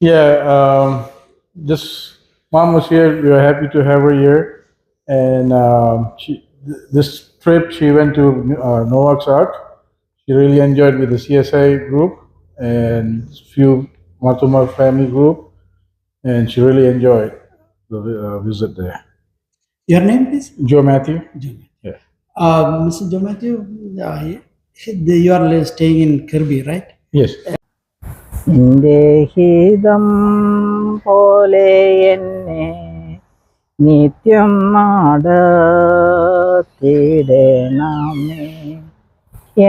Yeah, just mom was here. We were happy to have her here, and this trip she went to Noah's Ark. She really enjoyed with the CSI group and few Matuma family group, and she really enjoyed the visit there. Your name is Joe Matthew. John. Yeah. Mr. John Matthew, you are staying in Kirby, right? Yes. നിന്റെ ഹിതം പോലെ എന്നെ നിത്യം നടത്തിടണമേ.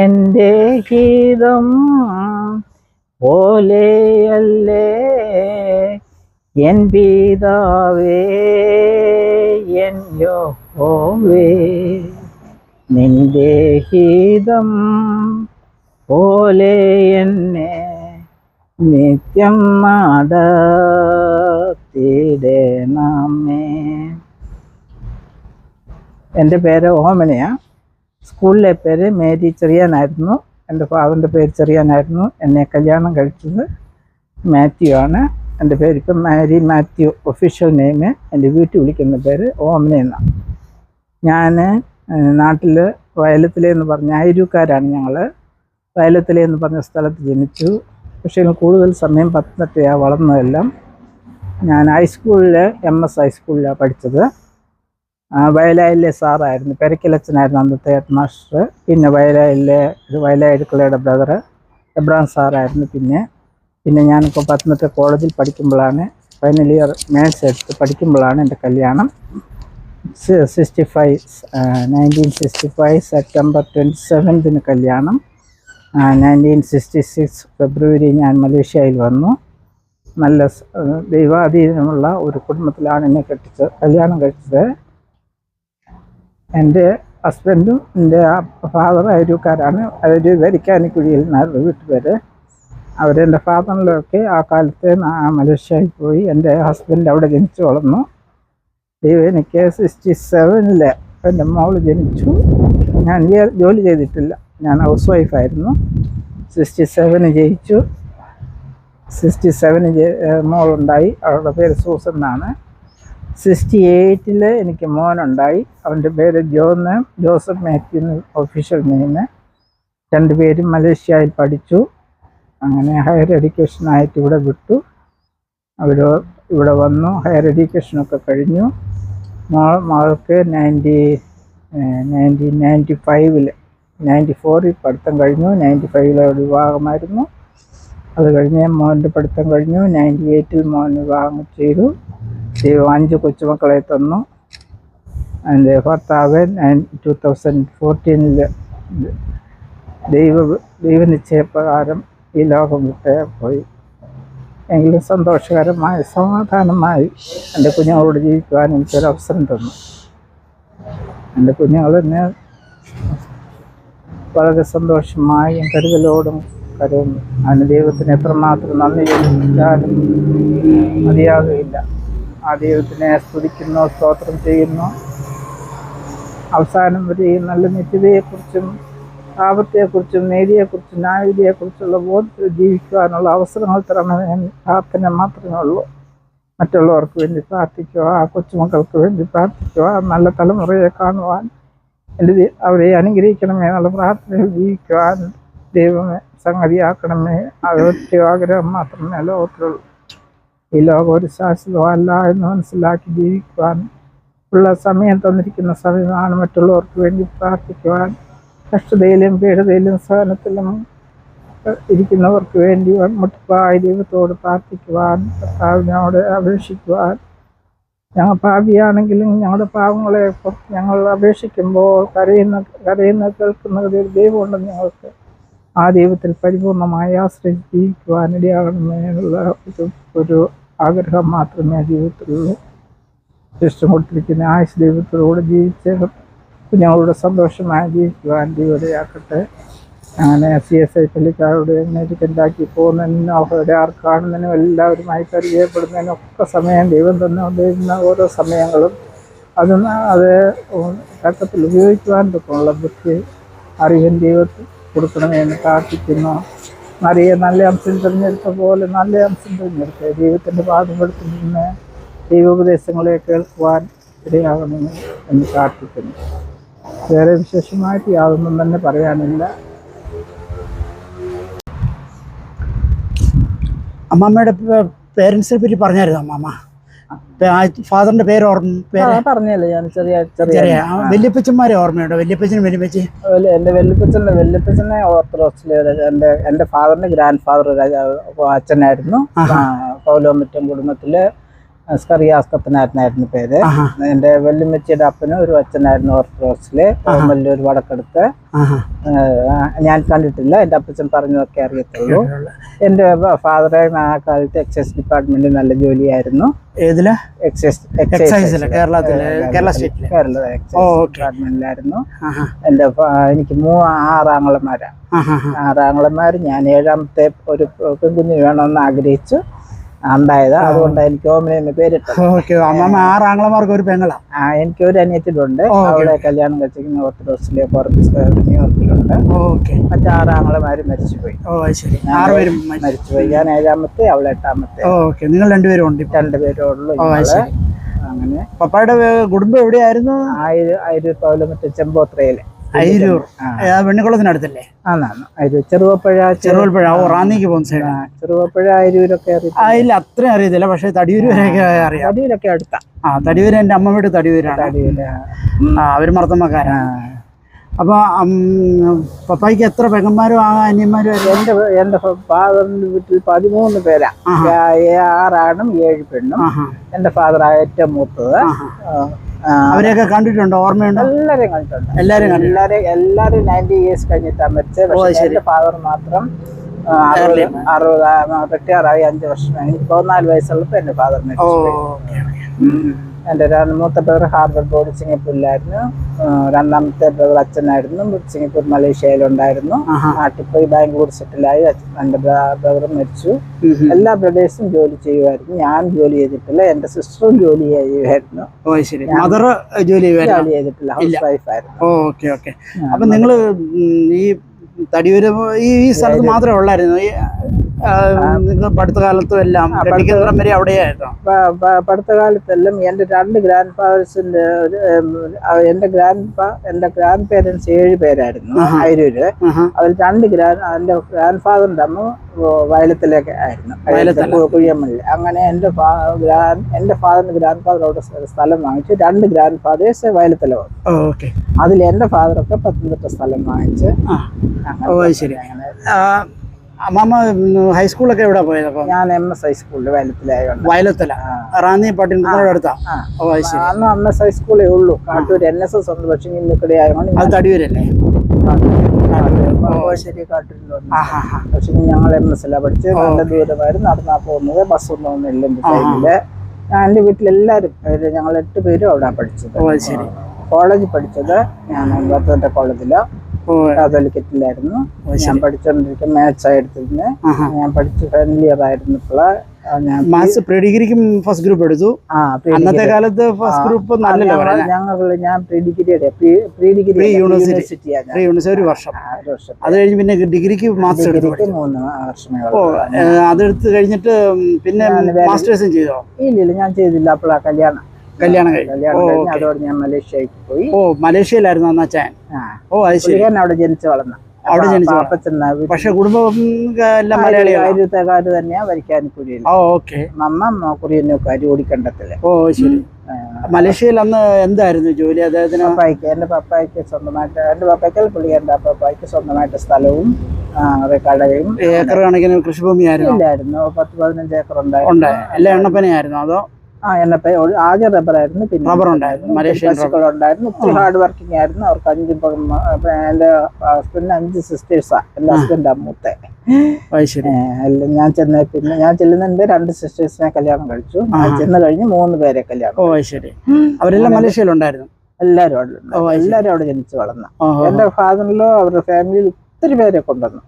എൻ്റെ ഹിതം പോലെയല്ലേ N പിതാവേ N യഹോവേ, നിന്റെ ഹിതം പോലെ എന്നെ നിത്യം നടത്തിടണമേ. എൻ്റെ പേര് ഓമനയാണ്. സ്കൂളിലെ പേര് മേരി ചെറിയാനായിരുന്നു. എൻ്റെ ഫാദറിൻ്റെ പേര് ചെറിയാനായിരുന്നു. എന്നെ കല്യാണം കഴിച്ചത് മാത്യു ആണ്. എൻ്റെ പേരിപ്പം മാരി മാത്യു ഒഫീഷ്യൽ നെയിം. എൻ്റെ വീട്ടിൽ വിളിക്കുന്ന പേര് ഓമന എന്നാണ്. ഞാൻ നാട്ടിൽ വയലത്തിലെ എന്ന് പറഞ്ഞ അയരൂക്കാരാണ് ഞങ്ങൾ. വയലത്തിലെ എന്ന് പറഞ്ഞ സ്ഥലത്ത് ജനിച്ചു. പക്ഷേ കൂടുതൽ സമയം പത്തനംതിട്ടയാണ് വളർന്നതെല്ലാം. ഞാൻ ഹൈസ്കൂളിൽ MS ഹൈസ്കൂളിലാണ് പഠിച്ചത്. വയലായിലെ സാറായിരുന്നു, പെരക്കലച്ചനായിരുന്നു അന്നത്തെ ഹെഡ് മാസ്റ്റർ. പിന്നെ വയലായിലെ വയലായിടുക്കളയുടെ ബ്രദർ എബ്രാം സാറായിരുന്നു. പിന്നെ ഞാനിപ്പോൾ പത്തനംതിട്ട കോളേജിൽ പഠിക്കുമ്പോഴാണ്, ഫൈനൽ ഇയർ മാത്സ് എടുത്ത് പഠിക്കുമ്പോഴാണ് എൻ്റെ കല്യാണം. 1965 സെപ്റ്റംബർ 27 കല്യാണം. 1966 ഫെബ്രുവരി ഞാൻ മലേഷ്യയിൽ വന്നു. നല്ല ദൈവാധീനമുള്ള ഒരു കുടുംബത്തിലാണ് എന്നെ കല്യാണം കഴിച്ചത്. എൻ്റെ ഹസ്ബൻഡും എൻ്റെ ഫാദർ അയരൂക്കാരാണ്. അതൊരു വരിക്കാനിക്കുഴിയിൽ നിന്നായിരുന്നു വീട്ടുപേര്. അവരെൻ്റെ ഫാദറിലൊക്കെ ആ കാലത്ത് മലേഷ്യയിൽ പോയി. എൻ്റെ ഹസ്ബൻഡ് അവിടെ ജനിച്ചു വളർന്നു. എനിക്ക് 67 എൻ്റെ മോള് ജനിച്ചു. ഞാൻ ജോലി ചെയ്തിട്ടില്ല, ഞാൻ ഹൗസ് വൈഫായിരുന്നു. 67 ജയിച്ചു. 67 മോളുണ്ടായി. അവളുടെ പേര് സൂസൻ എന്നാണ്. 68 എനിക്ക് മോനുണ്ടായി. അവൻ്റെ പേര് ജോസഫ് മാത്യു ഒഫീഷ്യൽ നെയിം. രണ്ടുപേരും മലേഷ്യയിൽ പഠിച്ചു. അങ്ങനെ ഹയർ എഡ്യൂക്കേഷനായിട്ട് ഇവിടെ വിട്ടു. അവർ ഇവിടെ വന്നു. ഹയർ എഡ്യൂക്കേഷനൊക്കെ കഴിഞ്ഞു. മകൾക്ക് 1994 പഠിത്തം കഴിഞ്ഞു. 95 വിവാഹമായിരുന്നു. അത് കഴിഞ്ഞ് മോൻ്റെ പഠിത്തം കഴിഞ്ഞു. 98 മോൻ വിവാഹം ചെയ്തു. 5 കൊച്ചുമക്കളെ തന്നു. എൻ്റെ ഭർത്താവ് 2014 ദൈവനിശ്ചയപ്രകാരം ഈ ലോകം വിട്ട് പോയി. എങ്കിലും സന്തോഷകരമായി സമാധാനമായി എൻ്റെ കുഞ്ഞുങ്ങളോട് ജീവിക്കുവാൻ എനിക്കൊരവസരം തന്നു. എൻ്റെ കുഞ്ഞുങ്ങൾ എന്നെ വളരെ സന്തോഷമായും കരുതലോടും കരുതുന്നു. അതിന് ദൈവത്തിന് എത്രമാത്രം നന്ദി ചോദിച്ചാലും മതിയാകുകയില്ല. ആ ദൈവത്തിനെ സ്തുതിക്കുന്നു, സ്തോത്രം ചെയ്യുന്നു. അവസാനം വരെ ഈ നല്ല നിത്യതയെക്കുറിച്ചും പാപത്തെക്കുറിച്ചും നീതിയെക്കുറിച്ചും ന്യായവിധിയെക്കുറിച്ചുള്ള ബോധത്തിൽ ജീവിക്കുവാനുള്ള അവസരങ്ങൾ തരണമെന്ന് പ്രാർത്ഥന മാത്രമേ ഉള്ളൂ. മറ്റുള്ളവർക്ക് വേണ്ടി പ്രാർത്ഥിക്കുക, ആ കൊച്ചുമക്കൾക്ക് വേണ്ടി പ്രാർത്ഥിക്കുക, നല്ല തലമുറയെ കാണുവാൻ അവരെ അനുഗ്രഹിക്കണമേ എന്നുള്ള പ്രാർത്ഥനയിൽ ജീവിക്കുവാൻ ദൈവമേ സംഗതിയാക്കണമേ. ഒറ്റ ആഗ്രഹം മാത്രമേ ലോകത്തിലുള്ളൂ. ഈ ലോകം ഒരു ശാശ്വതമല്ല എന്ന് മനസ്സിലാക്കി ജീവിക്കുവാൻ ഉള്ള സമയം തന്നിരിക്കുന്ന സമയമാണ്. മറ്റുള്ളവർക്ക് വേണ്ടി പ്രാർത്ഥിക്കുവാൻ, കഷ്ടതയിലും പീഡതയിലും സഹനത്തിലും ഇരിക്കുന്നവർക്ക് വേണ്ടി മുട്ടിപ്പായി ദൈവത്തോട് പ്രാർത്ഥിക്കുവാൻ, കർത്താവിനോട് അപേക്ഷിക്കുവാൻ. ഞങ്ങൾ പാപിയാണെങ്കിലും ഞങ്ങളുടെ പാവങ്ങളെ ഞങ്ങൾ അപേക്ഷിക്കുമ്പോൾ കരയുന്ന കേൾക്കുന്ന ഒരു ദൈവമുണ്ടെന്ന് ഞങ്ങൾക്ക് ആ ദൈവത്തിൽ പരിപൂർണമായി ആശ്രയിച്ച് ജീവിക്കുവാൻ ഇടയാകണമെന്നുള്ള ഒരു ആഗ്രഹം മാത്രമേ ജീവിതത്തിലുള്ളൂ. ഇഷ്ടം കൊടുത്തിരിക്കുന്ന ആയുസ് ദൈവത്തിലൂടെ ജീവിച്ച് കുഞ്ഞുങ്ങളുടെ സന്തോഷമായി ജീവിക്കുവാൻ ദൈവതയാക്കട്ടെ. അങ്ങനെ CSI പള്ളിക്കാരോട് അമേരിക്കൻ്റാക്കി പോകുന്നതിനും അവരുടെ കാണുന്നതിനും എല്ലാവരുമായി പരിചയപ്പെടുന്നതിനും ഒക്കെ സമയം ദൈവം തന്നുകൊണ്ടിരുന്ന ഓരോ സമയങ്ങളും അത് തക്കത്തിൽ ഉപയോഗിക്കുവാൻ തൊട്ടുള്ള ബുദ്ധി അറിവിൻ ദൈവത്തിൽ കൊടുക്കണമെന്ന് പ്രാർത്ഥിക്കുന്നു. മറിയെ നല്ല അംശം തിരഞ്ഞെടുത്ത പോലെ നല്ല അംശം തിരഞ്ഞെടുത്ത് ദൈവത്തിൻ്റെ പാദപ്പെടുത്തിൽ നിന്ന് ദൈവോപദേശങ്ങളെ കേൾക്കുവാൻ ഇടയാകണമെന്ന് എന്ന് പ്രാർത്ഥിക്കുന്നു. വേറെ വിശേഷമായിട്ട് യാതൊന്നും തന്നെ പറയാനില്ല. അമ്മമ്മയുടെ പേരൻസിനെ പറ്റി പറഞ്ഞായിരുന്നു അമ്മമ്മ? ഫാദറിന്റെ പേര് പറഞ്ഞല്ലേ ഞാൻ ചെറിയ വല്യപ്പച്ചന്മാരെ ഓർമ്മയുണ്ടോ? വല്യപ്പച്ചനും വല്യപ്പച്ചി? എൻ്റെ വല്യപ്പച്ചനെ ഓർത്തഡോക്സിലെ എൻ്റെ ഫാദറിന്റെ ഗ്രാൻഡ് ഫാദർ അച്ഛനായിരുന്നു. പൗലോമറ്റം കുടുംബത്തില് സ്കറിയാസ്കത്തനായിരുന്നു പേര്. എൻ്റെ വല്യമ്മച്ചിയുടെ അപ്പനും ഒരു അച്ഛനായിരുന്നു ഓർത്തഡോക്സിലെ വലിയൊരു വടക്കെടുത്ത്. ഞാൻ കണ്ടിട്ടില്ല, എൻ്റെ അപ്പച്ചൻ പറഞ്ഞതൊക്കെ അറിയത്തുള്ളൂ. എൻ്റെ ഫാദറെ ആ കാലത്ത് എക്സൈസ് ഡിപ്പാർട്ട്മെന്റിൽ നല്ല ജോലിയായിരുന്നു. ഏതില്? കേരള എക്സൈസ് ഡിപ്പാർട്ട്മെന്റിലായിരുന്നു. എനിക്ക് 6 ആങ്ങളമാര്. ഞാൻ 7ാമത്തെ ഒരു പെൺകുഞ്ഞ് വേണമെന്ന് ആഗ്രഹിച്ചു, ഉണ്ടായത്. അതുകൊണ്ട് എനിക്ക് ഓമന എന്ന് പേരിട്ടു. അമ്മമ്മ 6 ആങ്ങളമാർക്ക് ഒരു പെങ്ങളാ? എനിക്ക് ഒരു അനിയത്തിലുണ്ട്. അവളെ കല്യാണം കഴിച്ചിരിക്കുന്ന ഓർത്തഡോക്സിലെ ന്യൂയോർക്കിലുണ്ട്. മറ്റു 6 ആങ്ങളമാര് മരിച്ചുപോയി. മരിച്ചുപോയി. ഞാൻ 7ാമത്തെ, അവൾ 8ാമത്തെ. നിങ്ങൾ രണ്ടുപേരും ഉണ്ട്? 2 പേരേ ഉള്ളൂ. അങ്ങനെ. പപ്പായുടെ കുടുംബം എവിടെയായിരുന്നു? അയിരൂർ പൗലോമറ്റം ചെമ്പോത്രയില്. അയിരൂർ വെണ്ണിക്കുളത്തിനടുത്തല്ലേ? ചെറുവപ്പുഴ. റാന്നിക്ക് പോകുന്ന സൈഡ്. ചെറുവപ്പുഴ അയിരൂരൊക്കെ ഇല്ല, അത്രയും അറിയത്തില്ല. പക്ഷെ തടിയൂര് വരെയൊക്കെ അറിയാം. തടിയൂരൊക്കെ അടുത്താ. തടിയൂര് എൻ്റെ അമ്മ വീട് തടിയൂരാണ്. അവര് മർത്തമ്മക്കാരാ. അപ്പൊ പപ്പായ്ക്ക് എത്ര പെങ്ങന്മാരും അനിയന്മാരും? എന്റെ ഫാദറിന്റെ വീട്ടിൽ 13 പേരാ. 6 ആണും 7 പെണ്ണും. എന്റെ ഫാദർ ഏറ്റവും മൂത്തത്. അവരെയൊക്കെ കണ്ടിട്ടുണ്ടോ? ഓർമ്മയുണ്ടോ? എല്ലാരെയും കണ്ടിട്ടുണ്ട്. എല്ലാരും 90 years കഴിഞ്ഞിട്ടാണ് മരിച്ചത്. എന്റെ ഫാദർ മാത്രം 60 റിട്ടയറായി 5 വർഷം. എനിക്ക് 14 വയസ്സുള്ളപ്പോ എന്റെ ഫാദർ മരിച്ചു. എൻ്റെ മൂത്ത ബ്രദർ ഹാർബർഡ് ബോർഡ് സിംഗപ്പൂരിലായിരുന്നു. 2ാമത്തെ ബ്രദർ അച്ഛനായിരുന്നു. സിംഗപ്പൂർ മലേഷ്യയിലുണ്ടായിരുന്നു. നാട്ടിൽ പോയി ബാംഗ്ലൂർ സെറ്റിലായി. എൻ്റെ ബ്രദർ മരിച്ചു. എല്ലാ ബ്രദേഴ്സും ജോലി ചെയ്യുമായിരുന്നു. ഞാൻ ജോലി ചെയ്തിട്ടില്ല. എൻ്റെ സിസ്റ്ററും ജോലി ചെയ്യുമായിരുന്നു. ജോലി ചെയ്തിട്ടില്ല, ഹൗസ് വൈഫായിരുന്നു. അപ്പൊ നിങ്ങള് ഈ തടിയൂര് ഈ സ്ഥലത്ത് മാത്രമേ ഉള്ളായിരുന്നു? പഠിത്ത കാലത്തും എല്ലാം വരെ അവിടെയായിരുന്നു? പഠിത്ത കാലത്തെല്ലാം എൻ്റെ 2 ഗ്രാൻഡ് ഫാദേഴ്സിന്റെ എൻ്റെ ഗ്രാൻഡ് പേരൻസ് 7 പേരായിരുന്നു അയിരൂര്. അതിൽ 2 എൻ്റെ ഗ്രാൻഡ് ഫാദറിന്റെ അമ്മ വയലത്തിലേക്ക് ആയിരുന്നു, കുഴിയമ്മലിൽ. അങ്ങനെ എൻ്റെ ഫാദറിന്റെ ഗ്രാൻഡ് ഫാദർ അവിടെ സ്ഥലം വാങ്ങിച്ചു. 2 ഗ്രാൻഡ് ഫാദേഴ്സ് വയലത്തിലെ വന്നു. അതിൽ എൻ്റെ ഫാദറൊക്കെ പത്തനംതിട്ട സ്ഥലം വാങ്ങിച്ച്. അമ്മമ്മ ഹൈസ്കൂളൊക്കെ എവിടെ പോയത്? ഞാൻ MS ഹൈസ്കൂളിൽ വയലത്തില റാന്നി പട്ടണത്തിനോട് അടുത്താ? അന്ന് MS ഹൈസ്കൂളേ ഉള്ളൂ. കാട്ടൂർ NSS ഉണ്ട്. പക്ഷെ ഇന്നിക്കടെ ആയതുകൊണ്ട് അത് തടിയൂരല്ലേ? ശരി, കാട്ടൂരിലുണ്ട്. പക്ഷെ ഞങ്ങൾ MS പഠിച്ച് നല്ല ദൂരമായിരുന്നു. നടന്നാ പോകുന്നത്. ബസ്സൊന്നും ഒന്നുമില്ല എൻ്റെ ടൈമില്. ഞാൻ എൻ്റെ വീട്ടിലെല്ലാവരും ഞങ്ങൾ 8 പേരും അവിടെ പഠിച്ചത്. കോളേജ് പഠിച്ചത് ഞാൻ പത്തനംതിട്ട കോളേജില് കാത്തോലിക്കറ്റിലായിരുന്നു. ഞാൻ പഠിച്ചോണ്ടിരിക്കും. മാത്സ് എടുത്തിരുന്നത്. ഞാൻ പഠിച്ച് ഫൈനൽ ഇയർ ആയിരുന്നപ്പോൾ മാത്സ് പ്രീ ഡിഗ്രിക്കും ഫസ്റ്റ് ഗ്രൂപ്പ് എടുത്തു. അന്നത്തെ കാലത്ത് ഫസ്റ്റ് ഗ്രൂപ്പ് ഞാൻ പ്രീ ഡിഗ്രി യൂണിവേഴ്സിറ്റിയാണ്. ഒരു വർഷം. അത് കഴിഞ്ഞ് പിന്നെ ഡിഗ്രിക്ക് മാത്സ് എടുത്തു. 3 വർഷമേ. അതെടുത്ത് കഴിഞ്ഞിട്ട് പിന്നെ മാസ്റ്റേഴ്സും ചെയ്തോ? ഇല്ല, ഞാൻ ചെയ്തില്ല. അപ്പോഴാ കല്യാണം കഴിഞ്ഞ് അതോടെ ഞാൻ മലേഷ്യക്ക് പോയി. മലേഷ്യയിലായിരുന്നു അന്ന് അച്ഛൻ? അത് ശരി. അവിടെ ജനിച്ചു വളർന്ന. പക്ഷെ കുടുംബം എല്ലാം അയിരൂർക്കാര് തന്നെയാ. വരിക്കാനിക്കുരിയിൽ. അമ്മ കുറിയന്നൂക്കാര് ഓടിക്കണ്ടത്തില്. ശരി. മലേഷ്യയിൽ അന്ന് എന്തായിരുന്നു ജോലി അദ്ദേഹത്തിന്? എന്റെ പപ്പായ്ക്ക് സ്വന്തമായിട്ട്, എന്റെ പപ്പായ്ക്കൽ പുള്ളിക്കാരൻ്റെ പപ്പായ്ക്ക് സ്വന്തമായിട്ട് സ്ഥലവും കടയും. ഏക്കർ കണക്കിന് കൃഷിഭൂമിയായിരുന്നു? ഇല്ലായിരുന്നു. 10-15 ഏക്കർ ഉണ്ടായിരുന്നു. എല്ലാം എണ്ണപ്പനയായിരുന്നു അതോ? ആദ്യം റബ്ബറായിരുന്നു. പിന്നെ റബ്ബർ ഉണ്ടായിരുന്നു. പശുക്കളുണ്ടായിരുന്നു. ഒത്തിരി ഹാർഡ് വർക്കിംഗ് ആയിരുന്നു. അവർക്ക് 5 എന്റെ ഹസ്ബൻഡിന് 5 സിസ്റ്റേഴ്സാ. എന്റെ ഹസ്ബൻഡ് മൂത്തെ. ഞാൻ ചെല്ലുന്നതിന് 2 സിസ്റ്റേഴ്സിനെ കല്യാണം കഴിച്ചു. ഞാൻ ചെന്ന് കഴിഞ്ഞ് 3 പേരെ കല്യാണം. ശരി. അവരെല്ലാം മലേഷ്യയിലുണ്ടായിരുന്നു? എല്ലാവരും അവിടെ ജനിച്ചു വളർന്ന. എന്റെ ഫാദറിലോ അവരുടെ ഫാമിലിയിൽ ഒത്തിരി പേരെ കൊണ്ടുവന്നു.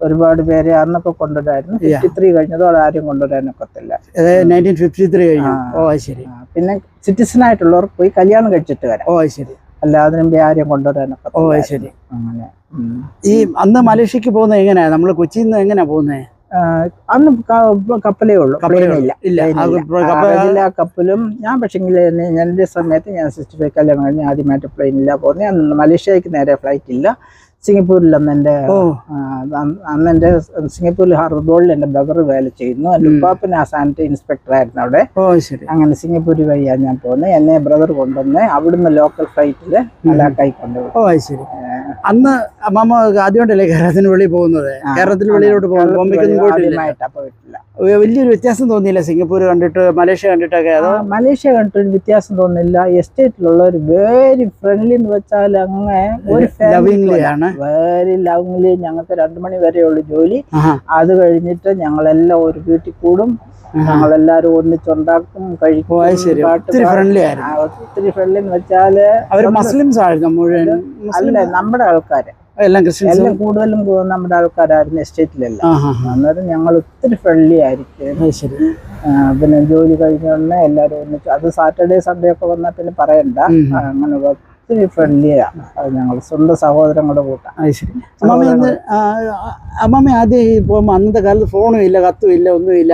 ഒരുപാട് പേരെ അന്നൊക്കെ കൊണ്ടുവരായിരുന്നു. 53 കഴിഞ്ഞതോ ആരും കൊണ്ടുവരാനൊക്കത്തില്ല. 1953 കഴിഞ്ഞു. ശരി. പിന്നെ സിറ്റിസൺ ആയിട്ടുള്ളവർ പോയി കല്യാണം കഴിച്ചിട്ട് വരാം. അല്ല അതിന് മുമ്പേ ആരെയും കൊണ്ടുവരാനൊക്കെ ഓ ശരി. അങ്ങനെ. ഈ അന്ന് മലേഷ്യക്ക് പോകുന്നത് എങ്ങനെയാ? നമ്മൾ കൊച്ചിയിൽ നിന്ന് എങ്ങനെയാ പോകുന്നത്? അന്ന് കപ്പലേ ഉള്ളൂ, പ്ലെയിനില്ല. കപ്പൽ എല്ലാ കപ്പലും ഞാൻ പക്ഷെങ്കിൽ എൻ്റെ സമയത്ത് ഞാൻ 65 കല്യാണം കഴിഞ്ഞ് ആദ്യമായിട്ട് പ്ലെയിനില്ല പോകുന്നത്. അന്ന് മലേഷ്യക്ക് നേരെ ഫ്ലൈറ്റ് ഇല്ല. സിംഗപ്പൂരിൽ അന്ന് എൻ്റെ സിംഗപ്പൂരിൽ ഹാർബർ ബോർഡിൽ എൻ്റെ ബ്രദർ വേല ചെയ്യുന്നു. എൻ്റെ ഉപ്പാപ്പന് ആ സാനിറ്ററി ഇൻസ്പെക്ടർ ആയിരുന്നു അവിടെ. അങ്ങനെ സിംഗപ്പൂരിൽ വഴിയാണ് ഞാൻ പോകുന്നത്. എന്നെ ബ്രദർ കൊണ്ടുവന്ന് അവിടുന്ന് ലോക്കൽ ഫ്ലൈറ്റിൽ മലാക്കായി കൊണ്ടുപോകും. ശരി. അന്ന് അമ്മാമ ആദ്യമായിട്ടല്ലേ കേരളത്തിന് വെളിയിൽ പോകുന്നത്? കേരളത്തിന് വെളിയിലോട്ട് പോയിട്ടില്ല. വലിയൊരു വ്യത്യാസം തോന്നിയില്ല സിംഗപ്പൂർ കണ്ടിട്ട് മലേഷ്യ കണ്ടിട്ടൊക്കെ? അതോ? മലേഷ്യ കണ്ടിട്ട് വ്യത്യാസം തോന്നില്ല. എസ്റ്റേറ്റിലുള്ളവർ വെരി ഫ്രണ്ട്ലി എന്ന് വെച്ചാൽ അങ്ങനെ ഒരു വെരി ലവ്ലി. ഞങ്ങൾക്ക് 2 മണി വരെയുള്ളൂ ജോലി. അത് കഴിഞ്ഞിട്ട് ഞങ്ങളെല്ലാം ഒരു വീട്ടിൽ കൂടും, ഞങ്ങളെല്ലാരും ഒന്നിച്ചുണ്ടാക്കും, കഴിക്കും. ഒത്തിരി ഫ്രണ്ട്ലി എന്ന് വെച്ചാല് അവർ മുസ്ലിംസ് ആയിരുന്നു മുഴുവൻ? അല്ല, നമ്മുടെ ആൾക്കാര് എല്ലാം കൂടുതലും നമ്മുടെ ആൾക്കാരായിരുന്നു എസ്റ്റേറ്റിലെല്ലാം. അന്നേരം ഞങ്ങൾ ഒത്തിരി ഫ്രണ്ട്ലി ആയിരിക്കും. പിന്നെ ജോലി കഴിഞ്ഞ എല്ലാരും ഒന്നിച്ചു. അത് സാറ്റർഡേ സൺഡേ ഒക്കെ വന്നാൽ പിന്നെ പറയണ്ട, അങ്ങനെ ഒത്തിരി ഫ്രണ്ട്ലിയാണ്. അത് ഞങ്ങൾ സ്വന്തം സഹോദരങ്ങളുടെ കൂട്ടം. അമ്മമ്മ ആദ്യം പോകുമ്പോ അന്നത്തെ കാലത്ത് ഫോണും ഇല്ല, കത്തും ഇല്ല, ഒന്നുമില്ല.